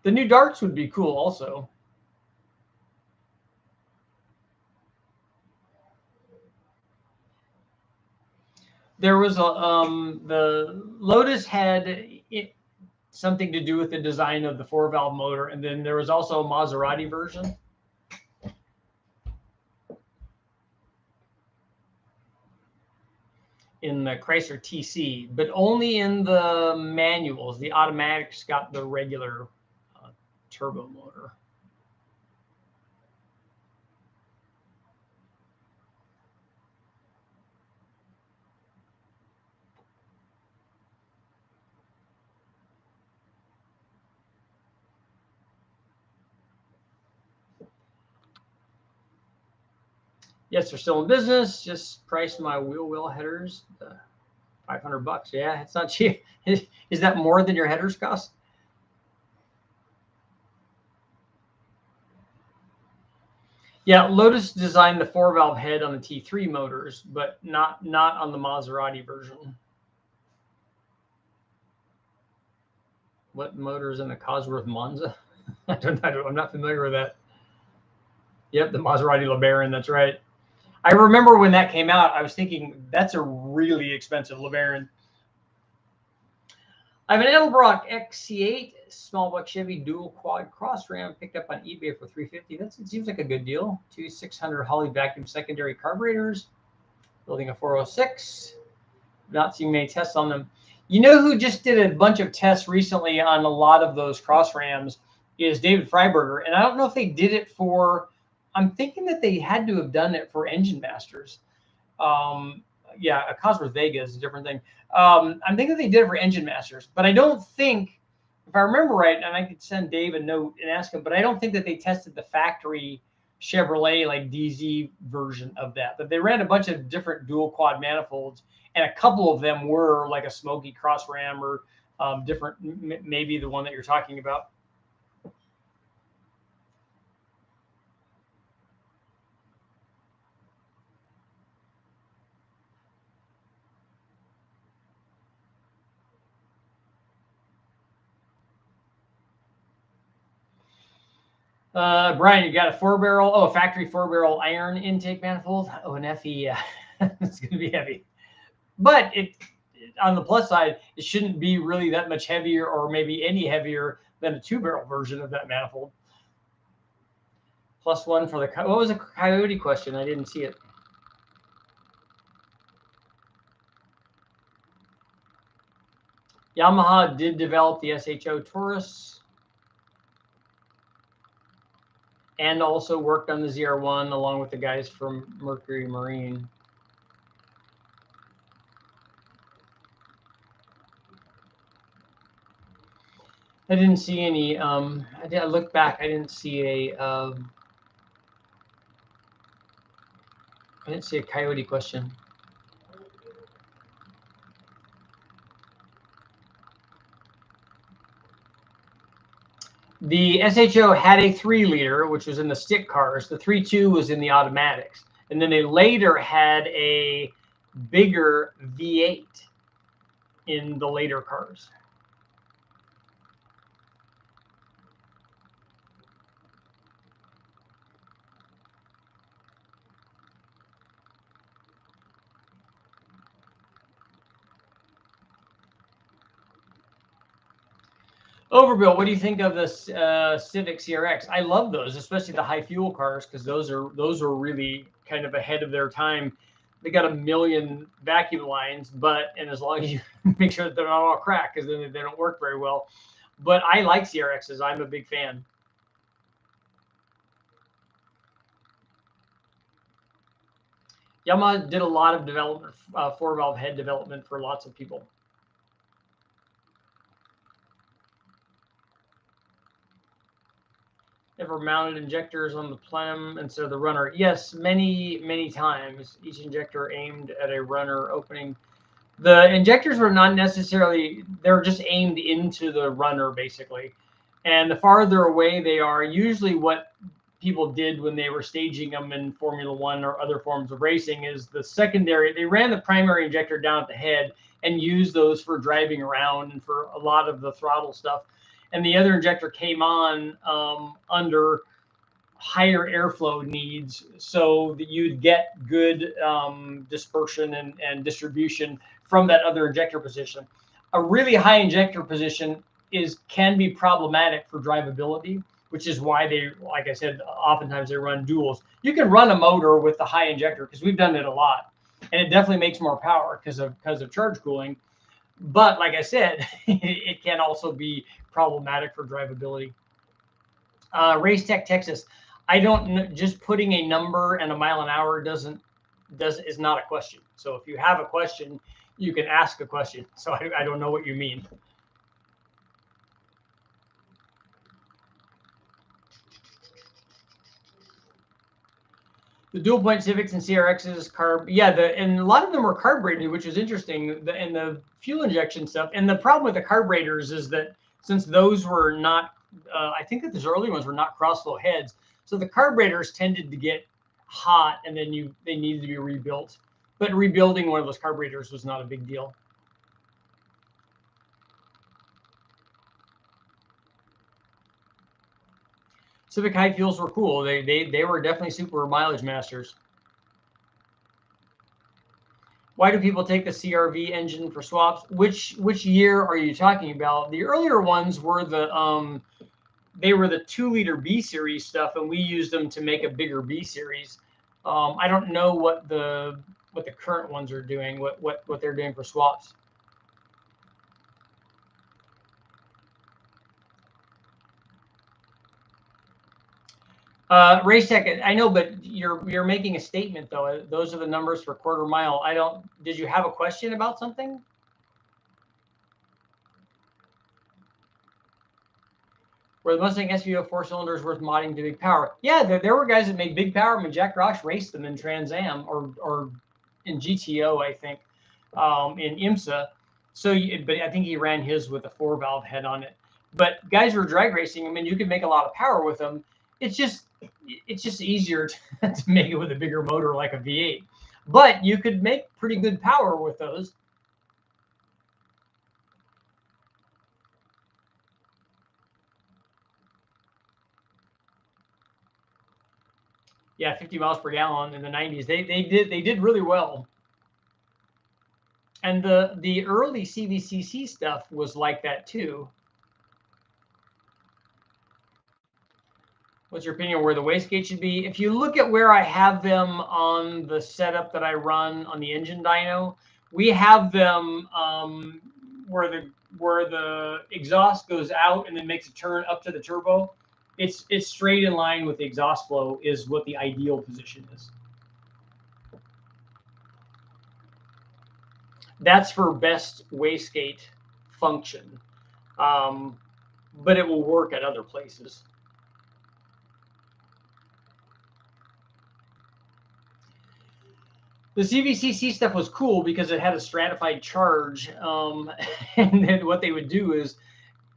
The new darts would be cool also. There was a the Lotus had it. something to do with the design of the 4-valve motor. And then there was also a Maserati version. In the Chrysler TC, but only in the manuals. The automatics got the regular turbo motor. Yes, they're still in business. Just priced my wheel well headers, $500. Yeah, it's not cheap. Is that more than your headers cost? Yeah, Lotus designed the 4-valve head on the T3 motors, but not on the Maserati version. What motor is in the Cosworth Monza? I'm not familiar with that. Yep, the Maserati LeBaron. That's right. I remember when that came out, I was thinking that's a really expensive LeBaron. I have an Edelbrock XC8 small block Chevy dual quad cross ram picked up on eBay for $350. It seems like a good deal. 2 600 Holley vacuum secondary carburetors. Building a 406. Not seeing many tests on them. You know who just did a bunch of tests recently on a lot of those cross rams is David Freiberger, and I don't know if they did it for. I'm thinking that they had to have done it for Engine Masters. Yeah, a Cosworth Vega is a different thing. I'm thinking they did it for Engine Masters, but I don't think, if I remember right, and I could send Dave a note and ask him, but I don't think that they tested the factory Chevrolet like DZ version of that. But they ran a bunch of different dual quad manifolds, and a couple of them were like a Smoky Cross Ram or different, maybe the one that you're talking about. Brian, you got a 4-barrel, a factory 4-barrel iron intake manifold. Oh, an FE, yeah, it's going to be heavy. But on the plus side, it shouldn't be really that much heavier or maybe any heavier than a 2-barrel version of that manifold. +1 for the, what was the Coyote question? I didn't see it. Yamaha did develop the SHO Taurus. And also worked on the ZR1 along with the guys from Mercury Marine. I didn't see any. I looked back. I didn't see a. I didn't see a Coyote question. The SHO had a 3-liter, which was in the stick cars. The 3.2 was in the automatics. And then they later had a bigger V8 in the later cars. Overbill, what do you think of the Civic CRX? I love those, especially the high fuel cars, because those are really kind of ahead of their time. They got a million vacuum lines, and as long as you make sure that they're not all cracked, because then they don't work very well. But I like CRXs. I'm a big fan. Yamaha did a lot of development, 4-valve head development for lots of people. Ever mounted injectors on the plenum instead of the runner? Yes, many times. Each injector aimed at a runner opening. The injectors were not necessarily, they're just aimed into the runner basically. And the farther away they are, usually what people did when they were staging them in Formula One or other forms of racing is the secondary, they ran the primary injector down at the head and used those for driving around and for a lot of the throttle stuff. And the other injector came on under higher airflow needs so that you'd get good dispersion and distribution from that other injector position. A really high injector position can be problematic for drivability, which is why they, like I said, oftentimes they run duals. You can run a motor with the high injector because we've done it a lot, and it definitely makes more power because of charge cooling. But like I said, it can also be problematic for drivability. Race Tech Texas, I don't know, just putting a number and a mile an hour is not a question. So if you have a question, you can ask a question. So I don't know what you mean. The dual point Civics and CRXs carb, yeah, and a lot of them were carbureted, which is interesting. And the fuel injection stuff. And the problem with the carburetors is that since those were not, I think that those early ones were not crossflow heads, so the carburetors tended to get hot, and then they needed to be rebuilt. But rebuilding one of those carburetors was not a big deal. Civic high fuels were cool. They were definitely super mileage masters. Why do people take the CRV engine for swaps? Which year are you talking about? The earlier ones were they were the 2-liter B series stuff, and we used them to make a bigger B series. I don't know what the current ones are doing, what they're doing for swaps. Race Tech, I know, but you're making a statement though. Those are the numbers for quarter mile. Did you have a question about something? Were the Mustang SVO 4 cylinders worth modding to big power? Yeah, there were guys that made big power. I mean, Jack Roche raced them in Trans Am or in GTO, I think, in IMSA. So, but I think he ran his with a 4-valve head on it. But guys were drag racing. I mean, you could make a lot of power with them. It's just easier to make it with a bigger motor like a V8. But you could make pretty good power with those. Yeah, 50 miles per gallon in the 90s. They did really well. And the early CVCC stuff was like that too. What's your opinion on where the wastegate should be? If you look at where I have them on the setup that I run on the engine dyno, we have them where the exhaust goes out and then makes a turn up to the turbo. It's straight in line with the exhaust flow is what the ideal position is. That's for best wastegate function, but it will work at other places. The CVCC stuff was cool because it had a stratified charge, and then what they would do is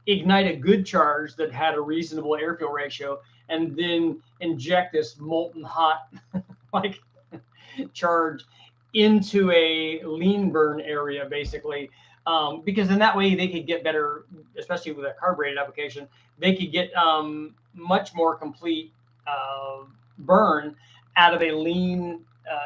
ignite a good charge that had a reasonable air-fuel ratio, and then inject this molten hot like charge into a lean burn area, basically, because in that way they could get better, especially with a carbureted application, they could get much more complete burn out of a lean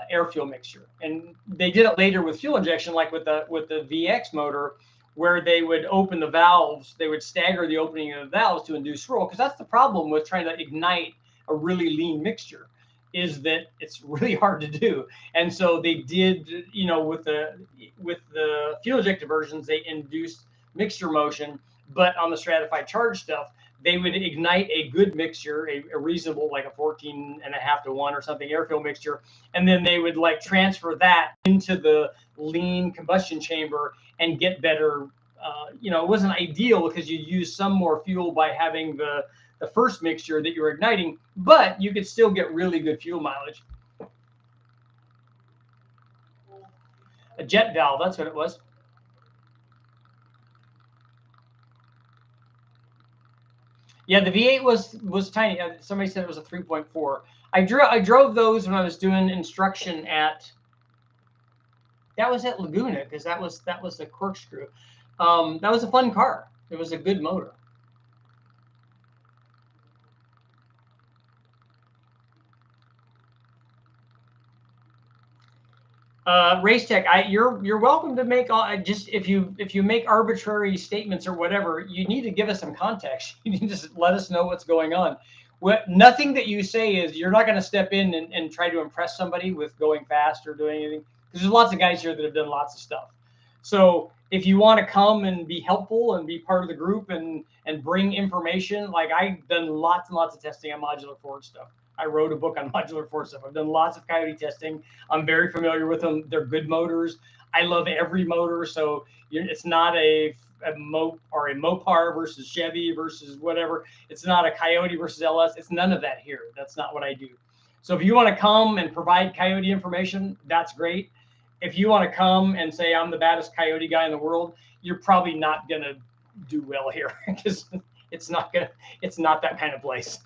air fuel mixture. And they did it later with fuel injection, like with the VX motor, where they would open the valves, they would stagger the opening of the valves to induce swirl, because that's the problem with trying to ignite a really lean mixture, is that it's really hard to do. And so they did, you know, with the fuel injected versions, they induced mixture motion, but on the stratified charge stuff, they would ignite a good mixture, a reasonable, like a 14.5 to 1 or something air fuel mixture, and then they would like transfer that into the lean combustion chamber and get better. You know, it wasn't ideal because you use some more fuel by having the first mixture that you're igniting, but you could still get really good fuel mileage. A jet valve, that's what it was. Yeah, the V8 was tiny. Somebody said it was a 3.4. I drove those when I was doing instruction at. That was at Laguna because that was the corkscrew. That was a fun car. It was a good motor. Race Tech, you're welcome to make just if you make arbitrary statements or whatever, you need to give us some context. You need to just let us know what's going on. Nothing that you say is you're not going to step in and try to impress somebody with going fast or doing anything. Because there's lots of guys here that have done lots of stuff. So if you want to come and be helpful and be part of the group and bring information, like I've done lots and lots of testing on modular Ford stuff. I wrote a book on modular Ford stuff. I've done lots of Coyote testing. I'm very familiar with them. They're good motors. I love every motor. So it's not a Mopar versus Chevy versus whatever. It's not a Coyote versus LS. It's none of that here. That's not what I do. So if you want to come and provide Coyote information, that's great. If you want to come and say I'm the baddest Coyote guy in the world, you're probably not going to do well here because it's not that kind of place.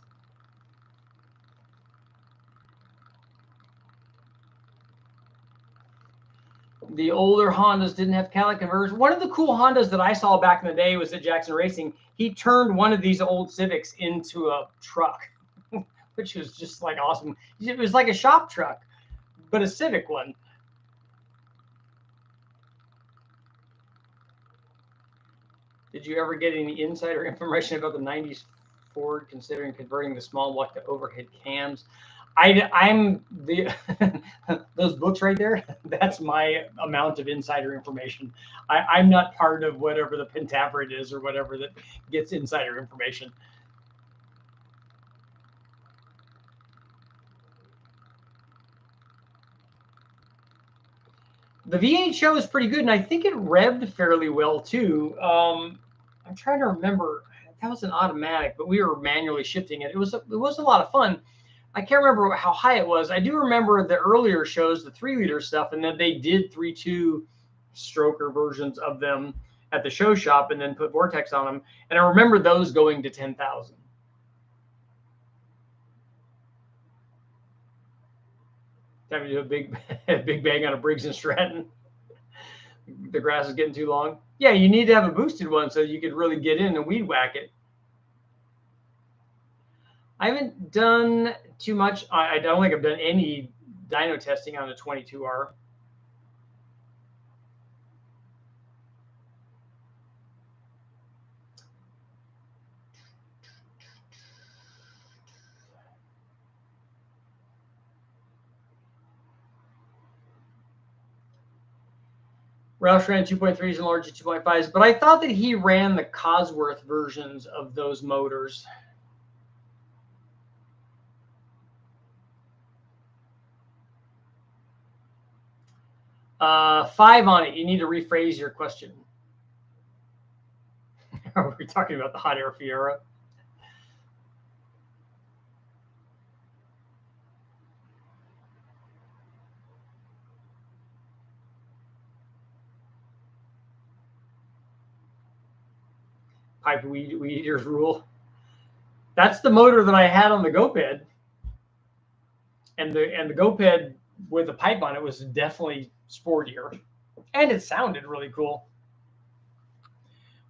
The older Hondas didn't have catalytic converters. One of the cool Hondas that I saw back in the day was at Jackson Racing. He turned one of these old Civics into a truck, which was just like awesome. It was like a shop truck, but a Civic one. Did you ever get any insider information about the 90s Ford considering converting the small block to overhead cams? I'm the those books right there. That's my amount of insider information. I'm not part of whatever the Pentaveret is or whatever that gets insider information. The V8 show is pretty good, and I think it revved fairly well too. I'm trying to remember. That was an automatic, but we were manually shifting it. It was a lot of fun. I can't remember how high it was. I do remember the earlier shows, the 3-liter stuff, and then they did 3.2 stroker versions of them at the show shop and then put Vortex on them. And I remember those going to 10,000. Time to do a big bang on a Briggs and Stratton. The grass is getting too long. Yeah, you need to have a boosted one so you could really get in and weed whack it. I haven't done too much. I don't think I've done any dyno testing on the 22R. Roush ran 2.3s and larger 2.5s, but I thought that he ran the Cosworth versions of those motors. Five on it. You need to rephrase your question. Are we talking about the hot air Fiera? Pipe weed eaters rule. That's the motor that I had on the GoPed, and the GoPed with the pipe on it was definitely sportier, and it sounded really cool.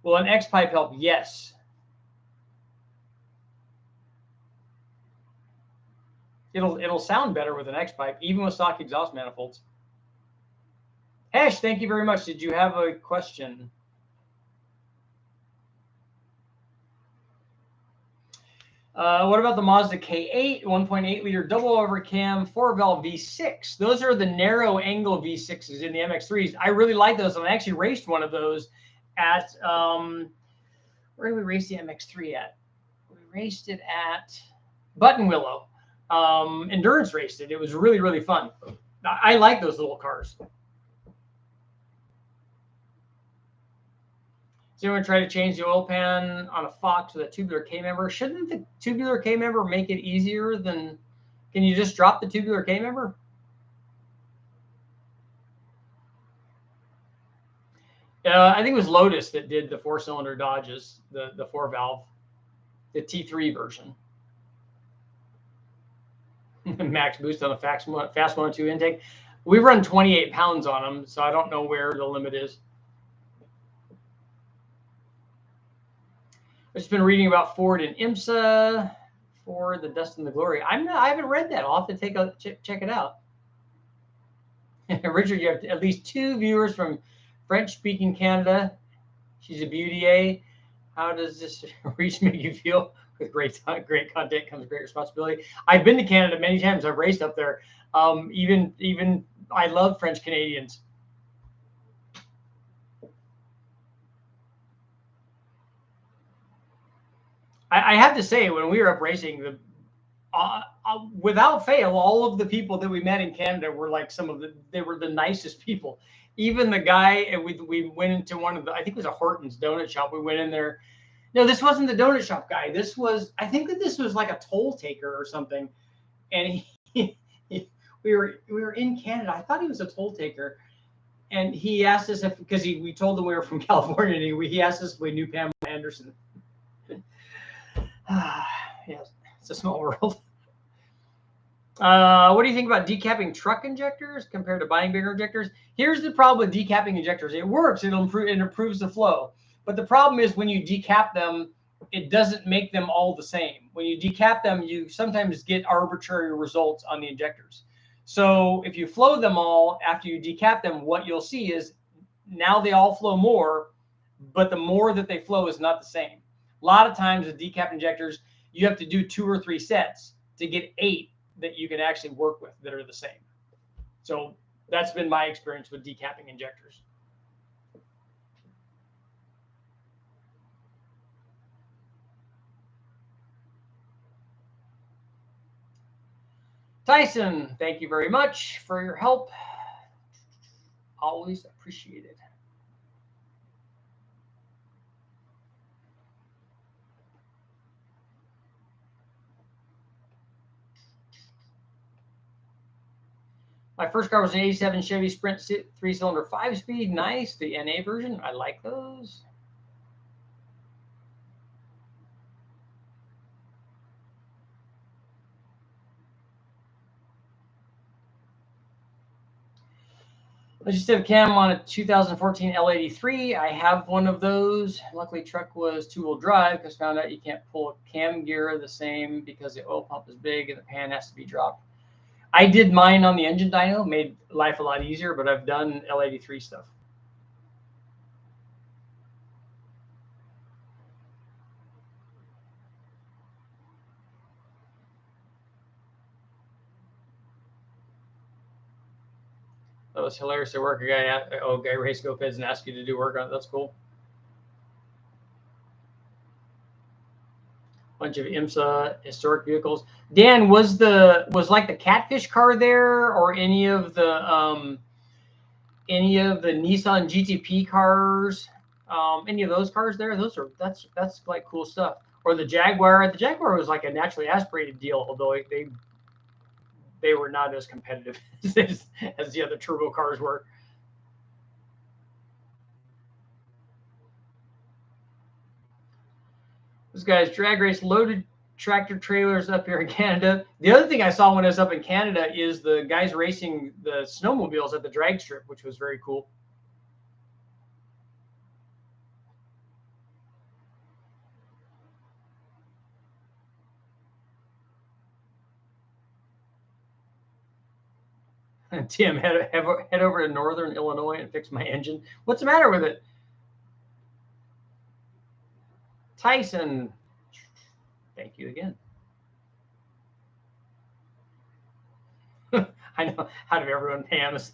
Will an X pipe help? Yes. It'll sound better with an X pipe, even with stock exhaust manifolds. Ash, thank you very much. Did you have a question? What about the Mazda K8, 1.8 liter double overcam, 4-valve V6? Those are the narrow angle V6s in the MX3s. I really like those, and I actually raced one of those at where did we race the MX3 at? We raced it at Buttonwillow. Endurance raced it. It was really, really fun. I like those little cars. So you want to try to change the oil pan on a Fox with a tubular K-member? Shouldn't the tubular K-member make it easier than, can you just drop the tubular K-member? I think it was Lotus that did the 4-cylinder Dodges, the 4-valve, the T3 version. Max boost on a fast 102 intake. We run 28 pounds on them, so I don't know where the limit is. I've just been reading about Ford and IMSA, Ford, the Dust and the Glory. I haven't read that. I'll have to check it out. Richard, you have at least 2 viewers from French-speaking Canada. She's a beauty, eh? How does this reach make you feel? With great content comes great responsibility. I've been to Canada many times. I've raced up there. Even I love French Canadians. I have to say, when we were up racing, without fail, all of the people that we met in Canada were like they were the nicest people. Even the guy, we went into one of the, I think it was a Horton's donut shop. We went in there. No, this wasn't the donut shop guy. This was, I think that this was like a toll taker or something. And we were in Canada. I thought he was a toll taker. And he asked us because we told him we were from California, and he asked us if we knew Pamela Anderson. Yes, it's a small world. What do you think about decapping truck injectors compared to buying bigger injectors? Here's the problem with decapping injectors. It works. It improves the flow. But the problem is when you decap them, it doesn't make them all the same. When you decap them, you sometimes get arbitrary results on the injectors. So if you flow them all after you decap them, what you'll see is now they all flow more, but the more that they flow is not the same. A lot of times with decap injectors, you have to do 2 or 3 sets to get 8 that you can actually work with that are the same. So that's been my experience with decapping injectors. Tyson, thank you very much for your help. Always appreciated. My first car was an 87 Chevy Sprint 3-cylinder 5-speed. Nice. The NA version. I like those. I just did a cam on a 2014 L83. I have one of those. Luckily, truck was 2-wheel drive because found out you can't pull a cam gear the same because the oil pump is big and the pan has to be dropped. I did mine on the engine dyno, made life a lot easier, but I've done L83 stuff. That was hilarious to work. A guy race GoPeds and ask you to do work on it. That's cool. Bunch of IMSA historic vehicles. Dan, was like the Catfish car there, or any of the Nissan GTP cars? Any of those cars there? That's like cool stuff. Or the Jaguar. The Jaguar was like a naturally aspirated deal, although they were not as competitive as the other turbo cars were. This guy's drag race loaded tractor trailers up here in Canada. The other thing I saw when I was up in Canada is the guys racing the snowmobiles at the drag strip, which was very cool. Tim, head over to Northern Illinois and fix my engine. What's the matter with it? Tyson, thank you again. I know, out of everyone, Pam is,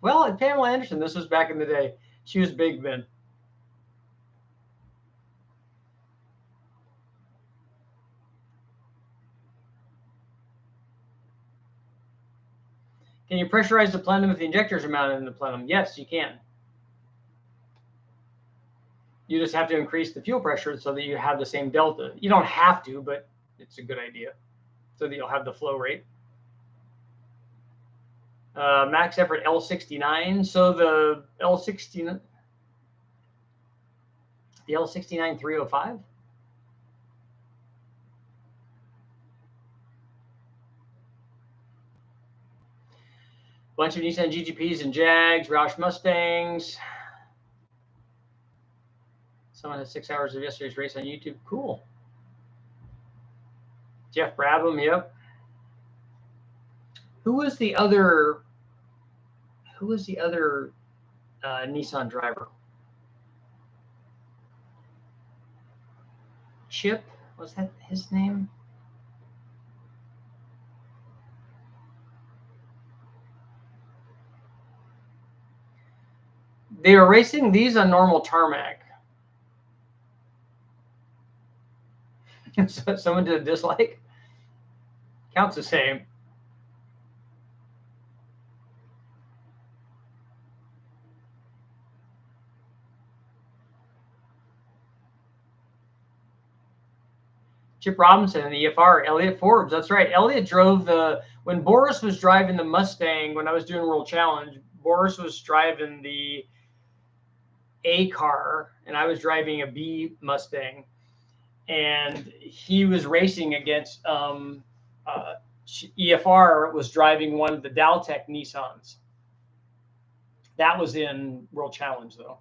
well, Pamela Anderson, this was back in the day. She was big then. Can you pressurize the plenum if the injectors are mounted in the plenum? Yes, you can. You just have to increase the fuel pressure so that you have the same delta. You don't have to, but it's a good idea so that you'll have the flow rate. Max effort L69. So the L69 305. Bunch of Nissan GTPs and Jags, Roush Mustangs. Someone has 6 hours of yesterday's race on YouTube. Cool. Jeff Brabham, yep. Who was the other who was the other Nissan driver? Chip, was that his name? They were racing these on normal tarmac. So someone did a dislike. Counts the same. Chip Robinson, the EFR, Elliot Forbes. That's right. Elliot drove when Boris was driving the Mustang, when I was doing World Challenge, Boris was driving the A car and I was driving a B Mustang. And he was racing against EFR was driving one of the Dowtech Nissans. That was in World Challenge, though.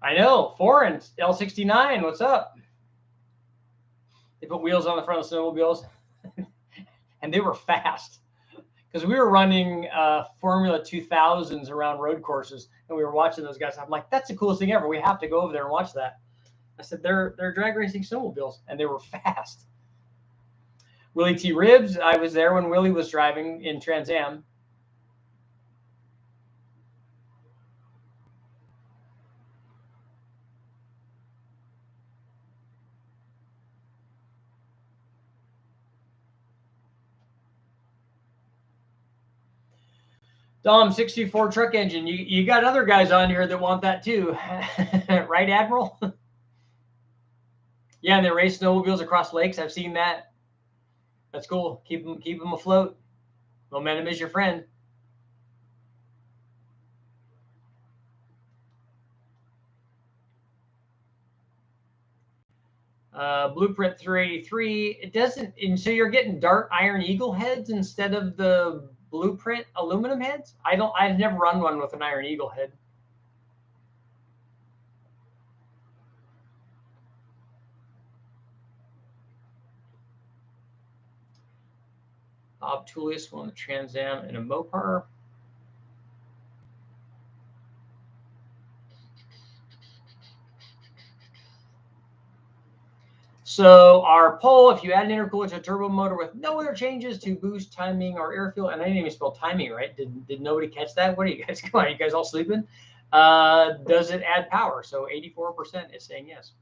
I know. Foreign L69. What's up? They put wheels on the front of snowmobiles, and they were fast because we were running Formula 2000s around road courses, and we were watching those guys. I'm like, that's the coolest thing ever. We have to go over there and watch that. I said, they're drag racing snowmobiles, and they were fast. Willie T. Ribbs. I was there when Willie was driving in Trans Am. Dom, 624 truck engine. You got other guys on here that want that too. Right, Admiral? Yeah, and they race snowmobiles across lakes. I've seen that. That's cool. Keep them afloat. Momentum is your friend. Blueprint 383. It doesn't, and so you're getting Dart Iron Eagle heads instead of the Blueprint aluminum heads? I've never run one with an Iron Eagle head. Bob Tullius, one on the Trans Am and a Mopar. So our poll, if you add an intercooler to a turbo motor with no other changes to boost timing or airfield, and I didn't even spell timing right. Did nobody catch that? What are you guys going? Are you guys all sleeping? Does it add power? So 84% is saying yes.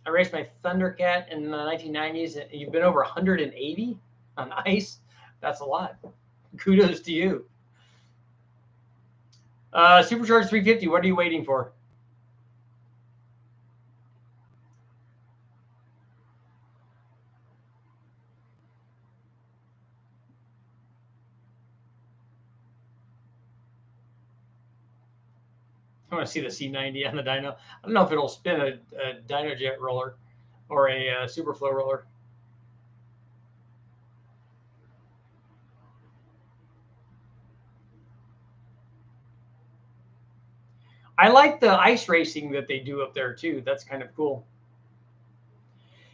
I raced my Thundercat in the 1990s. And you've been over 180 on ice. That's a lot. Kudos to you. Supercharged 350. What are you waiting for? I want to see the C90 on the dyno. I don't know if it'll spin a dyno jet roller or a Superflow roller. I like the ice racing that they do up there too. That's kind of cool.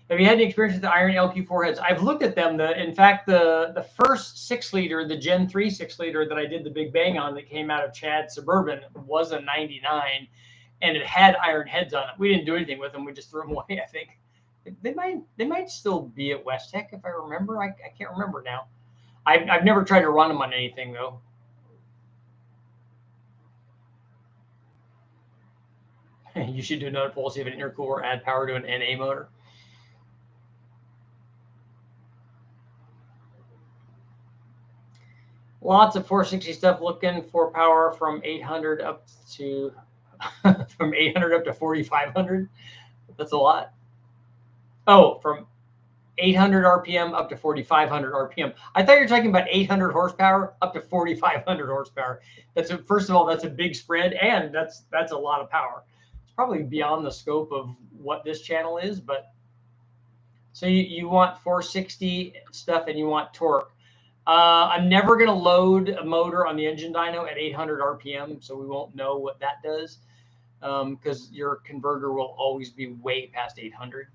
Have you had any experience with the Iron LQ4 heads? I've looked at them. In fact, the first 6-liter, the Gen 3 6-liter that I did the Big Bang on that came out of Chad Suburban was a 99, and it had iron heads on it. We didn't do anything with them. We just threw them away, I think. They might still be at West Tech if I remember. I can't remember now. I've never tried to run them on anything, though. You should do another poll, see if an intercooler add power to an NA motor. Lots of 460 stuff, looking for power from 800 up to from 800 up to 4,500. That's a lot. Oh, from 800 RPM up to 4,500 RPM. I thought you were talking about 800 horsepower up to 4,500 horsepower. First of all, that's a big spread, and that's a lot of power. It's probably beyond the scope of what this channel is, but so you want 460 stuff and you want torque. I'm never going to load a motor on the engine dyno at 800 RPM, so we won't know what that does. because your converter will always be way past 800.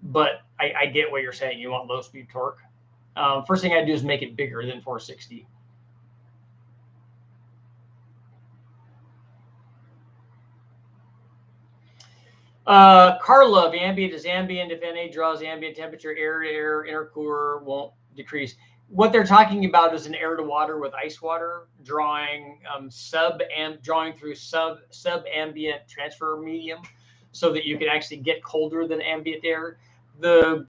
But I get what you're saying. You want low speed torque. First thing I do is make it bigger than 460. Car love, ambient is ambient. If NA draws ambient temperature, air to air, intercooler won't decrease. What they're talking about is an air to water with ice water drawing drawing through sub ambient transfer medium, so that you can actually get colder than ambient air. The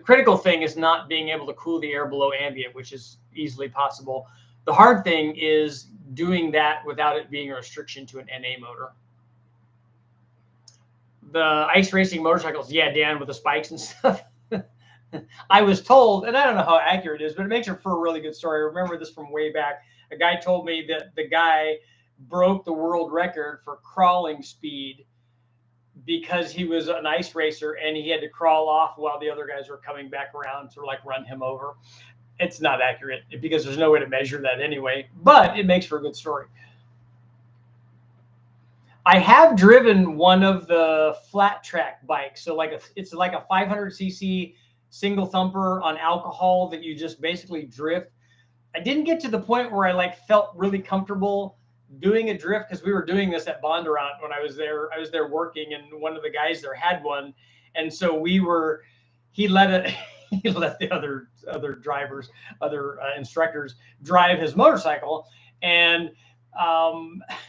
critical thing is not being able to cool the air below ambient, which is easily possible. The hard thing is doing that without it being a restriction to an NA motor. The ice racing motorcycles, yeah, Dan, with the spikes and stuff. I was told, and I don't know how accurate it is, but it makes it for a really good story. I remember this from way back. A guy told me that the guy broke the world record for crawling speed because he was an ice racer and he had to crawl off while the other guys were coming back around to like run him over. It's not accurate because there's no way to measure that anyway, but it makes for a good story. I have driven one of the flat track bikes. So it's like a 500cc single thumper on alcohol that you just basically drift. I didn't get to the point where I like felt really comfortable doing a drift, because we were doing this at Bondurant when I was there. I was there working, and one of the guys there had one, and so he let the other drivers, instructors drive his motorcycle, and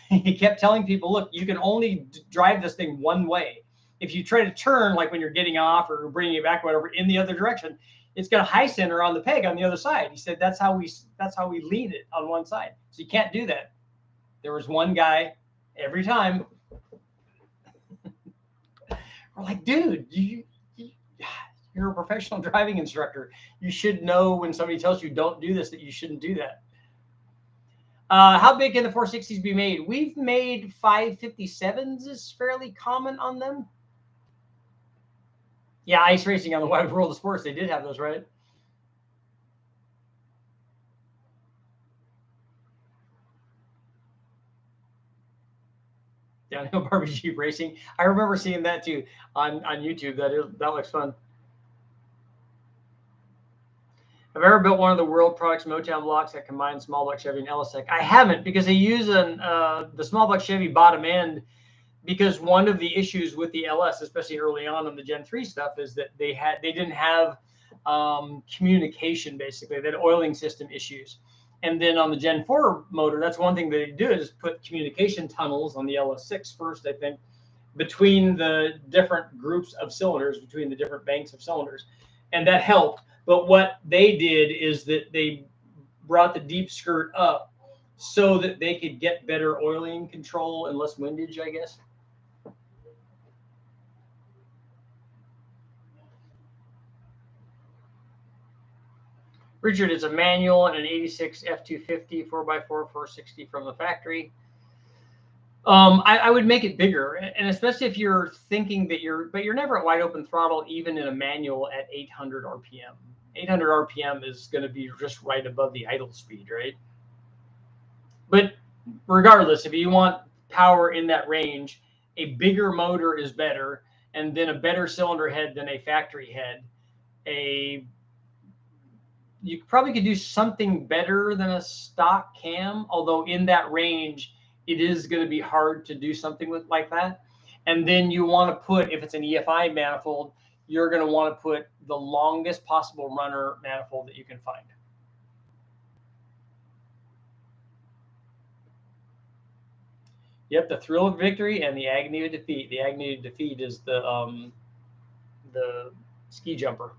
he kept telling people, look, you can only drive this thing one way. If you try to turn, like when you're getting off or bringing it back, whatever, in the other direction, it's got a high center on the peg on the other side. He said that's how we lean it on one side. So you can't do that. There was one guy every time. We're like, dude, you're a professional driving instructor. You should know when somebody tells you don't do this, that you shouldn't do that. How big can the 460s be made? We've made 557s is fairly common on them. Yeah, ice racing on the Wide World of Sports. They did have those, right? Downhill barbecue racing. I remember seeing that too on YouTube. That looks fun. Have I ever built one of the World Products Motown blocks that combines small block Chevy and LS Tech? I haven't, because they use the small block Chevy bottom end, because one of the issues with the LS, especially early on the Gen 3 stuff, is that they didn't have communication, basically. They had oiling system issues. And then on the Gen 4 motor, that's one thing they do, is put communication tunnels on the LS6 first, I think, between the different groups of cylinders, between the different banks of cylinders. And that helped. But what they did is that they brought the deep skirt up so that they could get better oiling control and less windage, I guess. Richard, it's a manual and an 86 F250 4x4 460 from the factory. I would make it bigger, and especially if you're thinking that you're never at wide open throttle, even in a manual at 800 RPM. 800 RPM is going to be just right above the idle speed, right? But regardless, if you want power in that range, a bigger motor is better, and then a better cylinder head than a factory head. You probably could do something better than a stock cam, although in that range, it is going to be hard to do something like that. And then you want to put, if it's an EFI manifold, you're going to want to put the longest possible runner manifold that you can find. Yep, the thrill of victory and the agony of defeat. The agony of defeat is the ski jumper.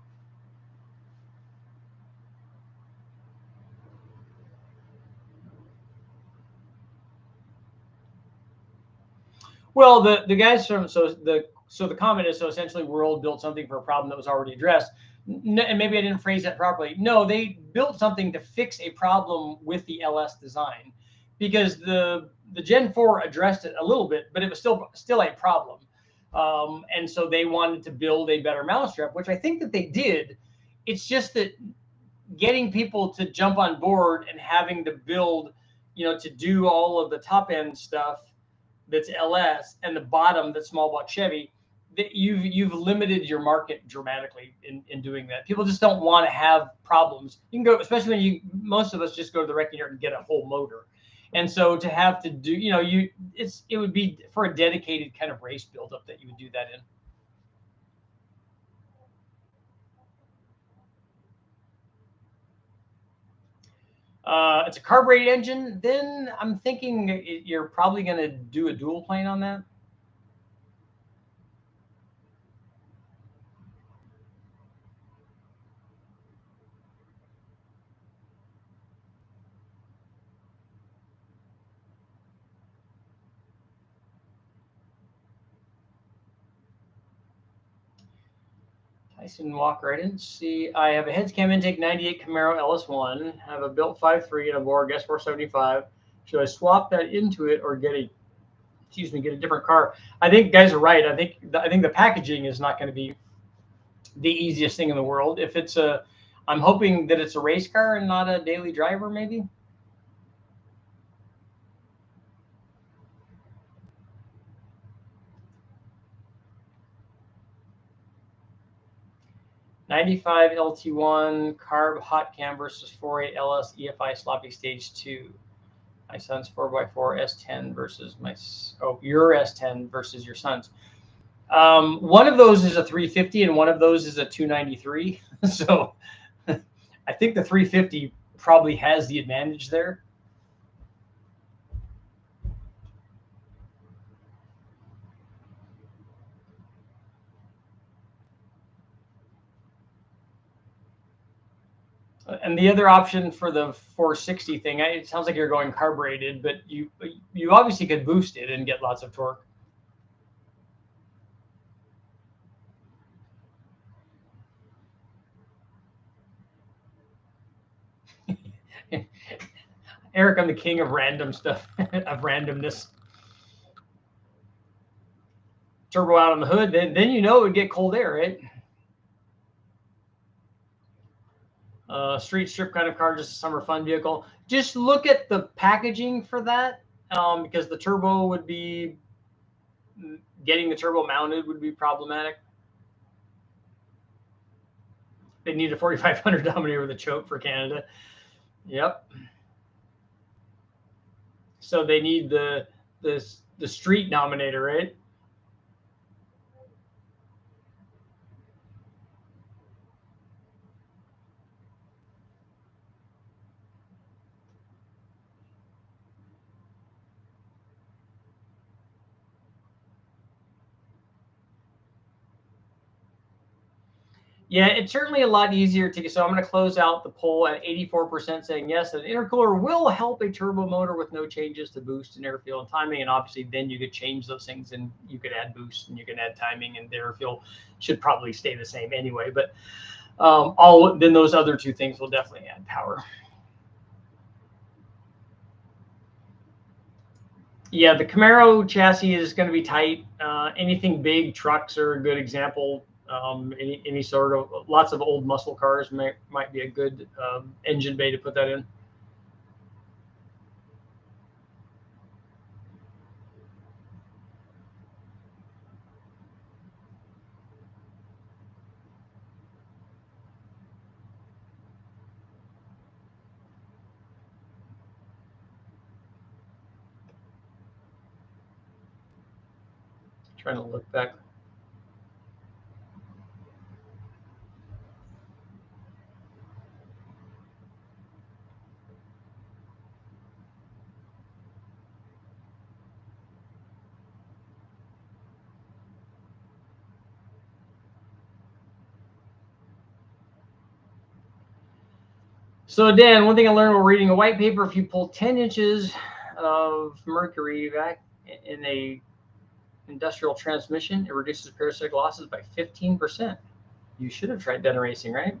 Well, the guys from the comment is, so essentially World built something for a problem that was already addressed. And maybe I didn't phrase that properly. No, they built something to fix a problem with the LS design, because the Gen 4 addressed it a little bit, but it was still a problem. And so they wanted to build a better mousetrap, which I think that they did. It's just that getting people to jump on board and having to build, to do all of the top end stuff that's LS and the bottom that's small block Chevy, that you've limited your market dramatically in doing that. People just don't want to have problems. You can go, especially when most of us just go to the wrecking yard and get a whole motor. And so to have to do, it would be for a dedicated kind of race buildup that you would do that in. It's a carbureted engine. Then I'm thinking you're probably going to do a dual plane on that. Tyson Walker, I didn't see. I have a heads cam intake 98 Camaro LS1. I have a built 5.3 and a Borg S475. Should I swap that into it or get a different car? I think guys are right. I think the packaging is not going to be the easiest thing in the world. If it's I'm hoping that it's a race car and not a daily driver, maybe. '95 LT1 carb hot cam versus 4.8 LS EFI sloppy stage 2. My son's 4x4 S10 versus your S10 versus your son's. One of those is a 350 and one of those is a 293. So I think the 350 probably has the advantage there. And the other option for the 460 thing, it sounds like you're going carbureted, but you obviously could boost it and get lots of torque. Eric, I'm the king of random stuff, of randomness. Turbo out on the hood, then it would get cold air, right? Street strip kind of car, just a summer fun vehicle. Just look at the packaging for that, because the turbo would be, getting the turbo mounted would be problematic. They need a 4500 Dominator with a choke for Canada. Yep. So they need the street Dominator, right? Yeah, it's certainly a lot easier to get. So I'm going to close out the poll at 84% saying yes, an intercooler will help a turbo motor with no changes to boost and airflow and timing. And obviously then you could change those things and you could add boost and you can add timing, and the airflow should probably stay the same anyway. But then those other two things will definitely add power. Yeah, the Camaro chassis is going to be tight. Anything big, trucks are a good example. Any sort of, lots of old muscle cars might be a good engine bay to put that in. Trying to look back. So Dan, one thing I learned while reading a white paper, if you pull 10 inches of mercury back in a industrial transmission, it reduces parasitic losses by 15%. You should have tried Denner Racing, right?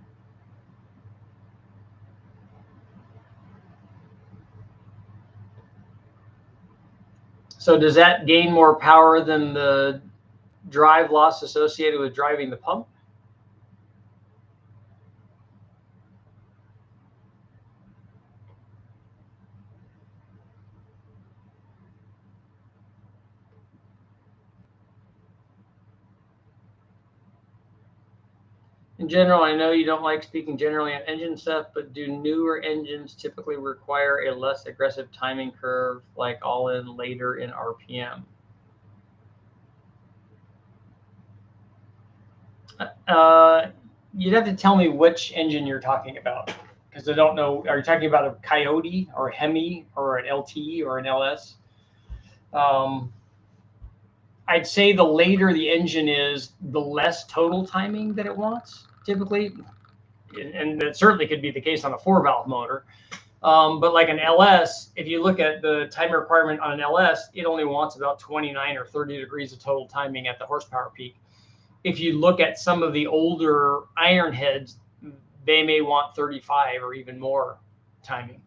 So does that gain more power than the drive loss associated with driving the pump? In general, I know you don't like speaking generally on engine stuff, but do newer engines typically require a less aggressive timing curve, like all in later in RPM? You'd have to tell me which engine you're talking about, because I don't know. Are you talking about a Coyote or a Hemi or an LT or an LS? I'd say the later the engine is, the less total timing that it wants, typically. And that certainly could be the case on a 4-valve motor. But like an LS, if you look at the timing requirement on an LS, it only wants about 29 or 30 degrees of total timing at the horsepower peak. If you look at some of the older iron heads, they may want 35 or even more timing.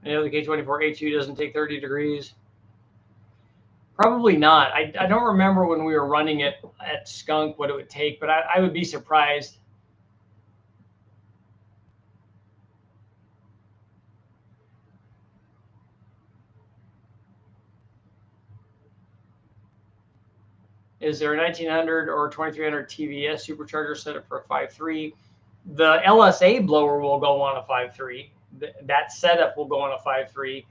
I know the K24A2 doesn't take 30 degrees. Probably not. I don't remember when we were running it at Skunk what it would take, but I would be surprised. Is there a 1900 or 2300 TVS supercharger setup for a 5.3? The LSA blower will go on a 5.3. That setup will go on a 5.3.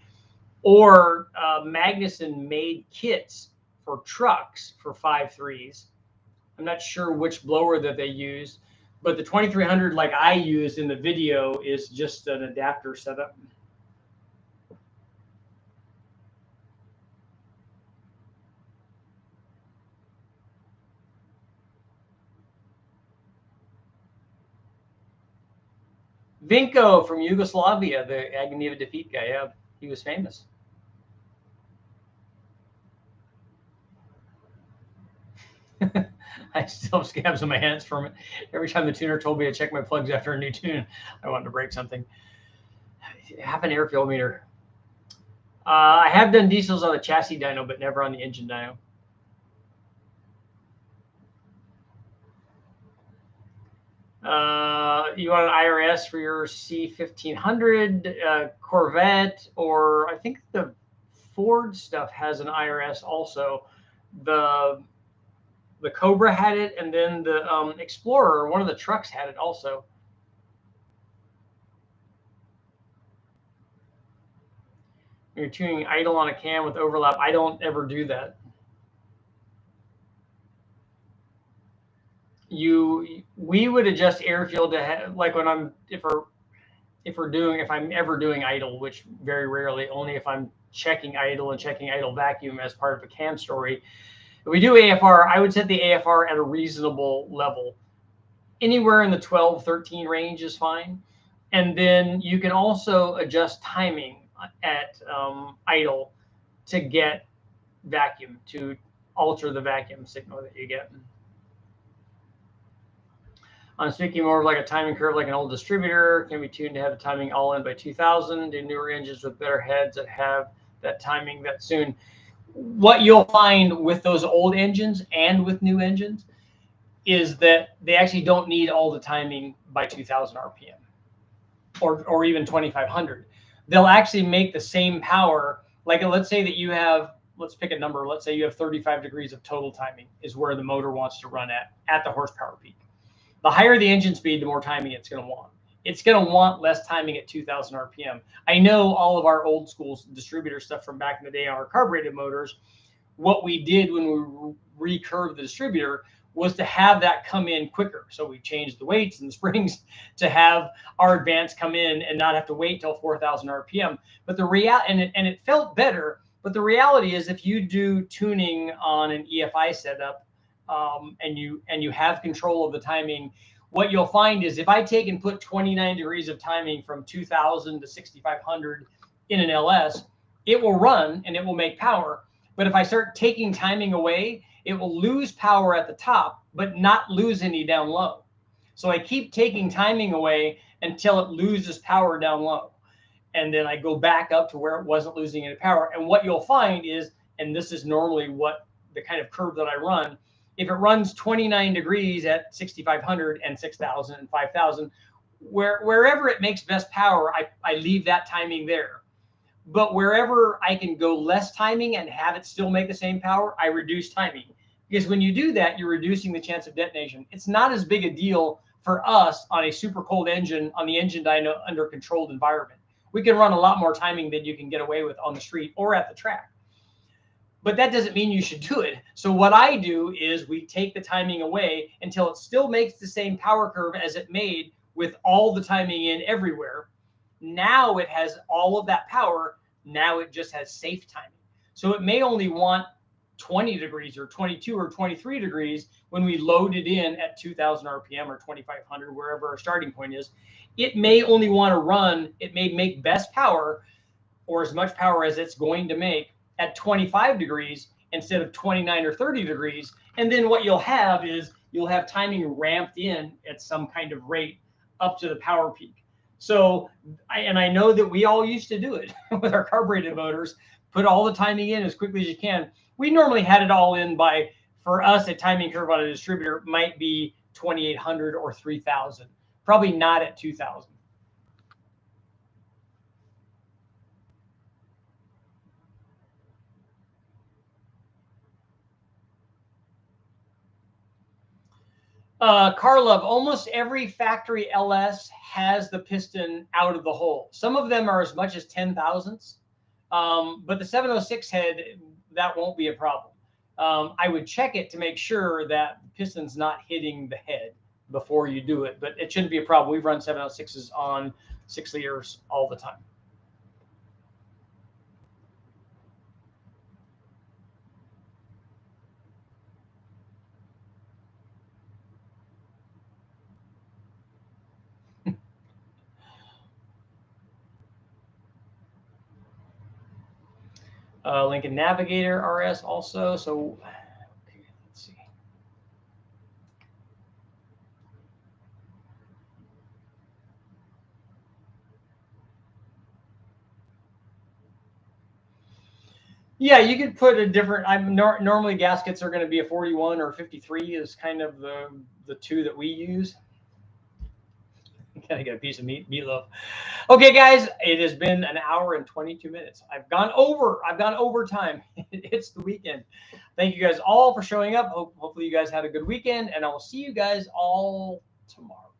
Or Magnuson made kits for trucks for 5.3s. I'm not sure which blower that they used, but the 2300 like I used in the video is just an adapter setup. Vinko from Yugoslavia, the Agony of Defeat guy, yeah, he was famous. I still have scabs on my hands from it. Every time the tuner told me to check my plugs after a new tune, I wanted to break something. Half an air fuel meter. I have done diesels on the chassis dyno, but never on the engine dyno. You want an IRS for your C1500 Corvette, or I think the Ford stuff has an IRS also. The Cobra had it, and then the Explorer, one of the trucks, had it also. You're tuning idle on a cam with overlap. I don't ever do that. We would adjust airfield to have, like when I'm if I'm ever doing idle, which very rarely, only if I'm checking idle and checking idle vacuum as part of a cam story. If we do AFR, I would set the AFR at a reasonable level. Anywhere in the 12, 13 range is fine. And then you can also adjust timing at idle to get vacuum, to alter the vacuum signal that you get. I'm speaking more of like a timing curve, like an old distributor, can be tuned to have the timing all in by 2000. Do newer engines with better heads that have that timing that soon. What you'll find with those old engines and with new engines is that they actually don't need all the timing by 2000 RPM or even 2500. They'll actually make the same power. Like let's say that you have, let's pick a number. Let's say you have 35 degrees of total timing is where the motor wants to run at the horsepower peak. The higher the engine speed, the more timing it's going to want. It's going to want less timing at 2000 RPM. I know all of our old school distributor stuff from back in the day on our carbureted motors, what we did when we recurved the distributor was to have that come in quicker. So we changed the weights and the springs to have our advance come in and not have to wait till 4000 RPM. But the it felt better. But the reality is, if you do tuning on an EFI setup, and you have control of the timing, what you'll find is if I take and put 29 degrees of timing from 2000 to 6500 in an LS, it will run and it will make power. But if I start taking timing away, it will lose power at the top, but not lose any down low. So I keep taking timing away until it loses power down low. And then I go back up to where it wasn't losing any power. And what you'll find is, and this is normally what the kind of curve that I run, if it runs 29 degrees at 6,500 and 6,000 and 5,000, wherever it makes best power, I leave that timing there. But wherever I can go less timing and have it still make the same power, I reduce timing. Because when you do that, you're reducing the chance of detonation. It's not as big a deal for us on a super cold engine, on the engine dyno under a controlled environment. We can run a lot more timing than you can get away with on the street or at the track. But that doesn't mean you should do it. So what I do is we take the timing away until it still makes the same power curve as it made with all the timing in everywhere. Now it has all of that power. Now it just has safe timing. So it may only want 20 degrees or 22 or 23 degrees when we load it in at 2,000 RPM or 2,500, wherever our starting point is. It may only want to run, it may make best power or as much power as it's going to make at 25 degrees instead of 29 or 30 degrees. And then what you'll have is you'll have timing ramped in at some kind of rate up to the power peak. So, I know that we all used to do it with our carbureted motors, put all the timing in as quickly as you can. We normally had it all in by, for us, a timing curve on a distributor might be 2,800 or 3,000, probably not at 2,000. Car Love, almost every factory LS has the piston out of the hole. Some of them are as much as 10 thousandths, but the 706 head, that won't be a problem. I would check it to make sure that the piston's not hitting the head before you do it, but it shouldn't be a problem. We've run 706s on 6 liters all the time. Lincoln Navigator RS also. So okay, let's see. Yeah, you could put a different. Normally gaskets are going to be a 41 or 53 is kind of the two that we use. Gotta get a piece of meatloaf. Okay, guys, it has been an hour and 22 minutes. I've gone over time. It's the weekend. Thank you guys all for showing up. Hopefully you guys had a good weekend, and I will see you guys all tomorrow.